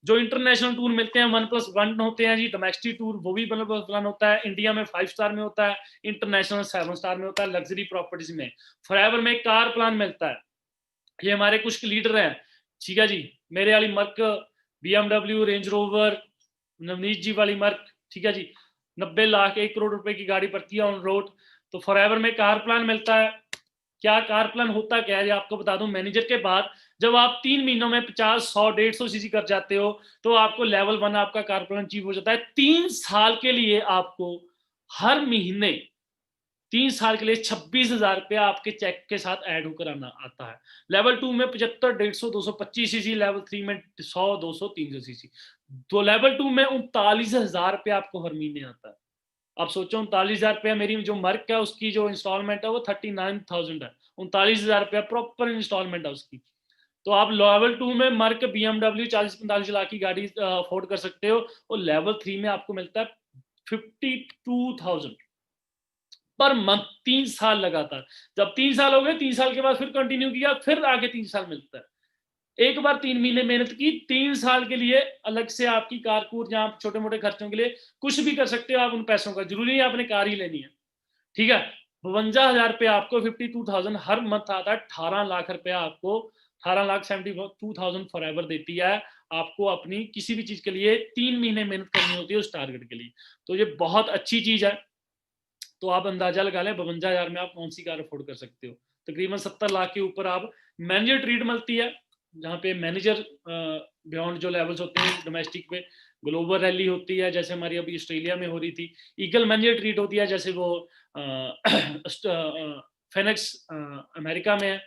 जो इंटरनेशनल टूर मिलते हैं 1+1 होते हैं जी, डोमेस्टिक टूर वो भी 1+1 होता है। इंडिया में 5 स्टार में होता है, इंटरनेशनल 7 स्टार में होता है, लग्जरी प्रॉपर्टीज में। फॉरएवर में कार प्लान मिलता है, ये हमारे कुछ लीडर हैं, ठीक है जी। मेरे वाली Merc, BMW, Range Rover, Navneet ji वाली मर्क, ठीक है जी। 90 लाख 1 करोड़ रुपए की गाड़ी पड़ती है ऑन रोड। तो फॉरएवर में कार प्लान मिलता है। क्या कार प्लान होता क्या है, आपको बता दूं। मैनेजर के बाद जब आप 3 महीनों में 50, 100, 150 सीसी कर जाते हो, तो आपको लेवल 1 आपका कार प्लान अचीव हो जाता है। 3 साल के लिए आपको हर महीने 3 साल के लिए 26,000 रुपया आपके चेक के साथ ऐड होकर आना आता है। लेवल 2 में 75, 150, 225 सीसी, लेवल 3 में 100, 200, 300 सीसी। तो लेवल 2 में 39,000 रुपया आपको हर महीने आता है। आप सोचो 39,000 रुपया, मेरी जो मर्क है उसकी जो इंस्टॉलमेंट है वो 39,000 है। 39,000 रुपया प्रॉपर इंस्टॉलमेंट है उसकी। तो आप लेवल 2 में मर्क BMW 40-45 लाख की गाड़ी अफोर्ड कर सकते हो, और लेवल 3 में आपको मिलता है 52,000 पर मंथ, 3 साल लगातार। जब 3 साल हो गए, 3 साल के बाद फिर कंटिन्यू किया, फिर आगे 3 साल मिलता है। एक बार 3 महीने मेहनत की, 3 साल के लिए अलग से आपकी कार कूर, जहां छोटे मोटे खर्चों के लिए कुछ भी कर सकते हो आप उन पैसों का। जरूरी नहीं आपने कार ही लेनी है, ठीक है। 52,000 रुपया आपको, 52,000 हर मंथ आता है। 18 लाख रुपया आपको, 18,72,000 फॉरएवर देती है आपको अपनी किसी भी चीज के लिए। 3 महीने मेहनत करनी होती है उस टारगेट के लिए। तो ये बहुत अच्छी चीज है। तो आप अंदाजा लगा लें 52,000 में आप कौन सी कार अफोर्ड कर सकते हो। तकरीबन 70 लाख के ऊपर आप मैनेजर ट्रीट मिलती है, जहाँ पे मैनेजर बियॉन्ड जो लेवल्स होते हैं डोमेस्टिक पे, ग्लोबल रैली होती है जैसे हमारी अभी ऑस्ट्रेलिया में हो रही थी। ईगल मैनेजर ट्रीट होती है जैसे वो फेनिक्स अमेरिका में है।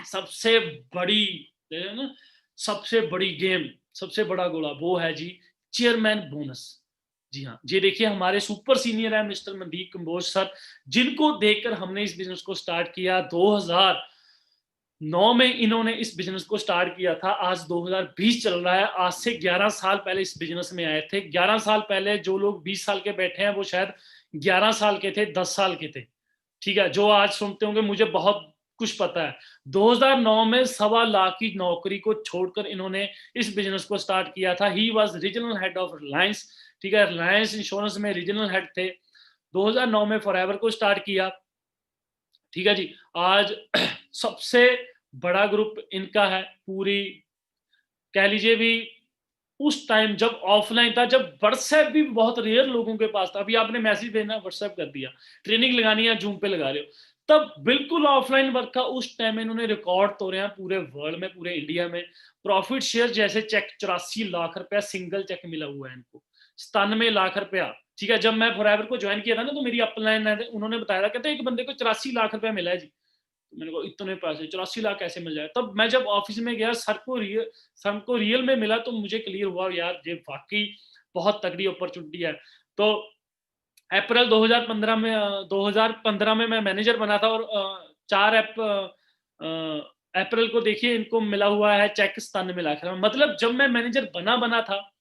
सबसे बड़ी ना, सबसे बड़ी गेम, सबसे बड़ा गोला वो है जी चेयरमैन बोनस। जी हाँ, ये देखिए हमारे सुपर सीनियर है मिस्टर मनदीप कंबोज सर, जिनको देखकर हमने इस बिजनेस को स्टार्ट किया। 2009 में इन्होंने इस बिजनेस को स्टार्ट किया था। आज 2020 चल रहा है। आज से 11 साल पहले इस बिजनेस में आए थे। 11 साल पहले जो लोग 20 साल के बैठे हैं वो शायद 11 साल के थे, 10 साल के थे, ठीक है। जो आज सुनते होंगे मुझे बहुत कुछ पता है। 2009 में 1.25 लाख की नौकरी को छोड़कर इन्होंने इस बिजनेस को स्टार्ट किया था। He was regional head of Reliance, ठीक है। रिलायंस इंश्योरेंस में रीजनल हेड थे। 2009 में फॉरएवर को स्टार्ट किया, ठीक है जी। आज सबसे बड़ा ग्रुप इनका है पूरी, कह लीजिए भी। उस टाइम जब ऑफलाइन था, जब व्हाट्सएप भी बहुत रेयर लोगों के पास था, अभी आपने मैसेज भेजना व्हाट्सएप कर दिया, ट्रेनिंग लगानी है जूम पे लगा रहे हो, तब बिल्कुल ऑफलाइन वर्क था। उस टाइम इन्होंने रिकॉर्ड तोड़े हैं पूरे वर्ल्ड में, पूरे इंडिया में। प्रॉफिट शेयर जैसे चेक 84 लाख रुपया सिंगल चेक मिला हुआ है इनको, 97 लाख रुपया, ठीक है। जब मैं फॉरएवर को ज्वाइन किया था ना, तो मेरी अपलाइन है, उन्होंने बताया था, कहते एक बंदे को 84 लाख रुपया मिला है जी। मैंने कहा इतने पैसे 84 लाख कैसे मिल जाए। तब मैं जब ऑफिस में गया, सर को रियल में मिला, तो मुझे क्लियर हुआ यार ये वाकई बहुत तगड़ी अपॉर्चुनिटी है। तो अप्रैल 2015 में 2015 में मैं मैनेजर बना था, और 4 अप्रैल को देखिए इनको मिला हुआ है चेक 97 लाख। मतलब जब मैं मैनेजर बना था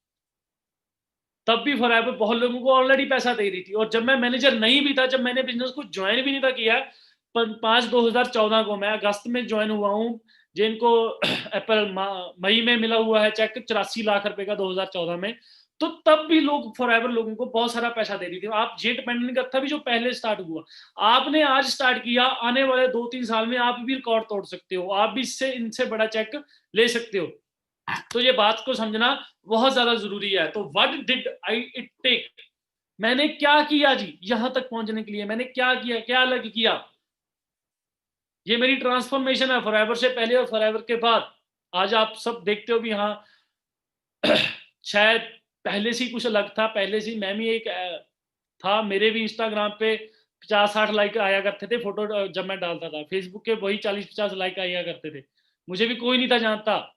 तब भी फॉरएवर बहुत लोगों को ऑलरेडी पैसा दे रही थी। और जब मैं मैनेजर नहीं भी था, जब मैंने बिजनेस को ज्वाइन भी नहीं था किया, 5/2014 को, मैं अगस्त में ज्वाइन हुआ हूँ, जिनको अप्रैल मई में मिला हुआ है चेक 84 लाख रुपए का 2014 में। तो तब भी लोग फॉरएवर लोगों को बहुत सारा पैसा दे रही थी। आप ये डिपेंड नहीं करता भी जो पहले स्टार्ट हुआ, आपने आज स्टार्ट किया, आने वाले 2-3 साल में आप भी रिकॉर्ड तोड़ सकते हो, आप भी इससे इनसे बड़ा चेक ले सकते हो। तो ये बात को समझना बहुत ज्यादा जरूरी है। तो what did I it take, मैंने क्या किया जी यहां तक पहुंचने के लिए, मैंने क्या किया, क्या अलग किया। ये मेरी ट्रांसफॉर्मेशन है फॉरएवर से पहले और फॉरएवर के बाद। आज आप सब देखते हो भी, हाँ शायद पहले से ही कुछ अलग था। पहले से मैं भी एक था, मेरे भी इंस्टाग्राम पे 50-60 लाइक आया करते थे फोटो जब मैं डालता था। फेसबुक के वही 40-50 लाइक आया करते थे। मुझे भी कोई नहीं था जानता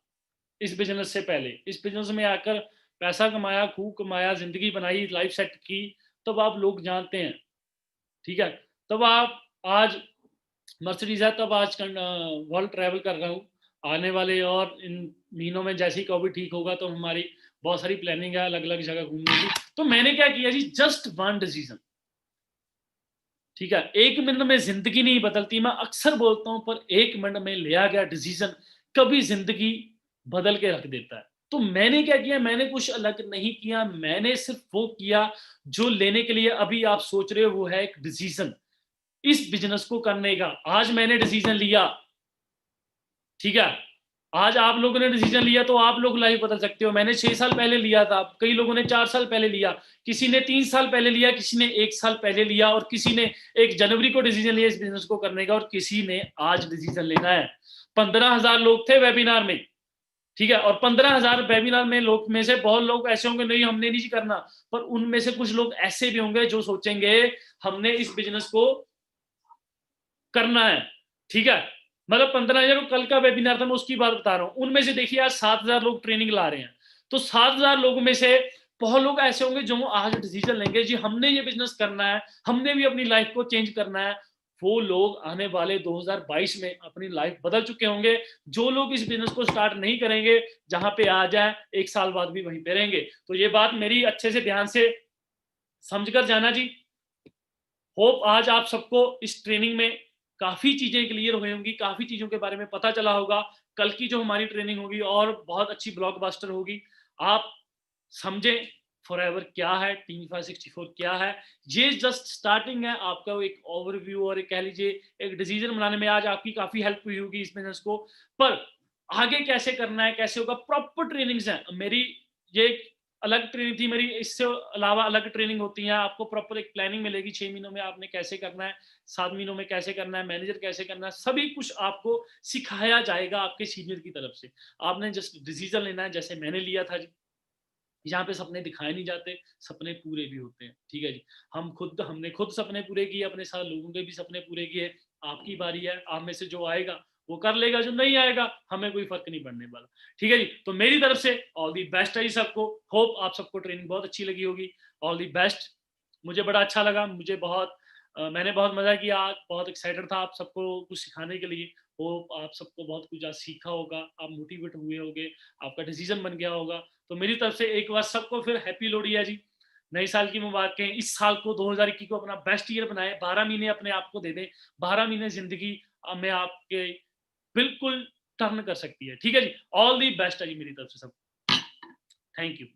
इस बिजनेस से पहले। इस बिजनेस में आकर पैसा कमाया, खूब कमाया, जिंदगी बनाई, लाइफ सेट की, तब आप लोग जानते हैं, ठीक है। तब आप आज मर्सिडीज है, तब आज वर्ल्ड ट्रैवल कर रहा हूँ। आने वाले और इन महीनों में जैसे ही कोविड ठीक होगा तो हमारी बहुत सारी प्लानिंग है अलग अलग जगह घूमने की। तो मैंने क्या किया जी, जस्ट वन डिसीजन, ठीक है। 1 मिनट में जिंदगी नहीं बदलती, मैं अक्सर बोलता हूं, पर 1 मिनट में लिया गया डिसीजन कभी जिंदगी बदल के रख देता है। तो मैंने क्या किया, मैंने कुछ अलग नहीं किया, मैंने सिर्फ वो किया जो लेने के लिए अभी आप सोच रहे हो, वो है एक डिसीजन इस बिजनेस को करने का। आज मैंने डिसीजन लिया ठीक है? आज आप लोगों ने डिसीजन लिया तो आप लोग लाइफ बदल सकते हो। मैंने 6 साल पहले लिया था, कई लोगों ने 4 साल पहले लिया, किसी ने 3 साल पहले लिया, किसी ने 1 साल पहले लिया और किसी ने 1 जनवरी को डिसीजन लिया इस बिज़नेस को करने का और किसी ने आज डिसीजन लेना है। 15,000 लोग थे वेबिनार में, ठीक है? और 15,000 वेबिनार में लोग में से बहुत लोग ऐसे होंगे नहीं हमने नहीं करना, पर उनमें से कुछ लोग ऐसे भी होंगे जो सोचेंगे हमने इस बिज़नेस को करना है, ठीक है? मतलब 15,000 कल का वेबिनार था, मैं उसकी बात बता रहा हूँ। उनमें से देखिए आज 7,000 लोग ट्रेनिंग ला रहे हैं। तो 7,000 लोगों में से बहुत लोग ऐसे होंगे जो आज डिसीजन लेंगे जी हमने ये बिज़नेस करना है, हमने भी अपनी लाइफ को चेंज करना है। वो लोग आने वाले 2022 में अपनी लाइफ बदल चुके होंगे। जो लोग इस बिज़नेस को स्टार्ट नहीं करेंगे, जहाँ पे आ जाएँ, 1 साल बाद भी वहीं पे रहेंगे। तो ये बात मेरी अच्छे से ध्यान से समझ कर जाना जी। होप आज आप सबको इस ट्रेनिंग में काफ़ी चीज़ें क्लियर हुई होंगी, काफ़ी चीज़ों के बारे में पता चला होगा। कल की जो हमारी ट्रेनिंग होगी और बहुत अच्छी ब्लॉकबस्टर होगी। आप समझें फॉरएवर क्या है, टीम 564 क्या है। ये जस्ट स्टार्टिंग है, आपका वो एक ओवरव्यू और एक कह लीजिए एक डिसीजन बनाने में आज आपकी काफ़ी हेल्प हुई होगी इस बिज़नेस को। पर आगे कैसे करना है, कैसे होगा, प्रॉपर ट्रेनिंग्स हैं। मेरी ये एक अलग ट्रेनिंग थी मेरी, इससे अलावा अलग ट्रेनिंग होती है। आपको प्रॉपर एक प्लानिंग मिलेगी 6 महीनों में आपने कैसे करना है, 7 महीनों में कैसे करना है, मैनेजर कैसे करना है, सभी कुछ आपको सिखाया जाएगा आपके सीनियर की तरफ से। आपने जस्ट डिसीजन लेना है जैसे मैंने लिया था जी। यहाँ पे सपने दिखाए नहीं जाते, सपने पूरे भी होते हैं, ठीक है जी। हमने खुद सपने पूरे किए, अपने साथ लोगों के भी सपने पूरे किए। आपकी बारी है, आप में से जो आएगा वो कर लेगा, जो नहीं आएगा हमें कोई फर्क नहीं पड़ने वाला, ठीक है जी। तो मेरी तरफ से ऑल दी बेस्ट है जी सबको। होप आप सबको ट्रेनिंग बहुत अच्छी लगी होगी। All the best. मुझे बड़ा अच्छा लगा, मुझे बहुत मैंने बहुत मजा किया आज, बहुत एक्साइटेड था आप सबको कुछ सिखाने के लिए। होप आप सबको बहुत कुछ आज सीखा होगा, आप मोटिवेट हुए होगे, आपका डिसीजन बन गया होगा। तो मेरी तरफ से एक बार सबको फिर हैप्पी लोहड़ी जी। नए साल की मुबारकें। इस साल को 2021 को अपना बेस्ट ईयर बनाएं। 12 महीने अपने आप को दे दें। 12 महीने जिंदगी में आपके बिल्कुल टर्न कर सकती है, ठीक है जी। ऑल दी बेस्ट है जी मेरी तरफ से सब। Thank you.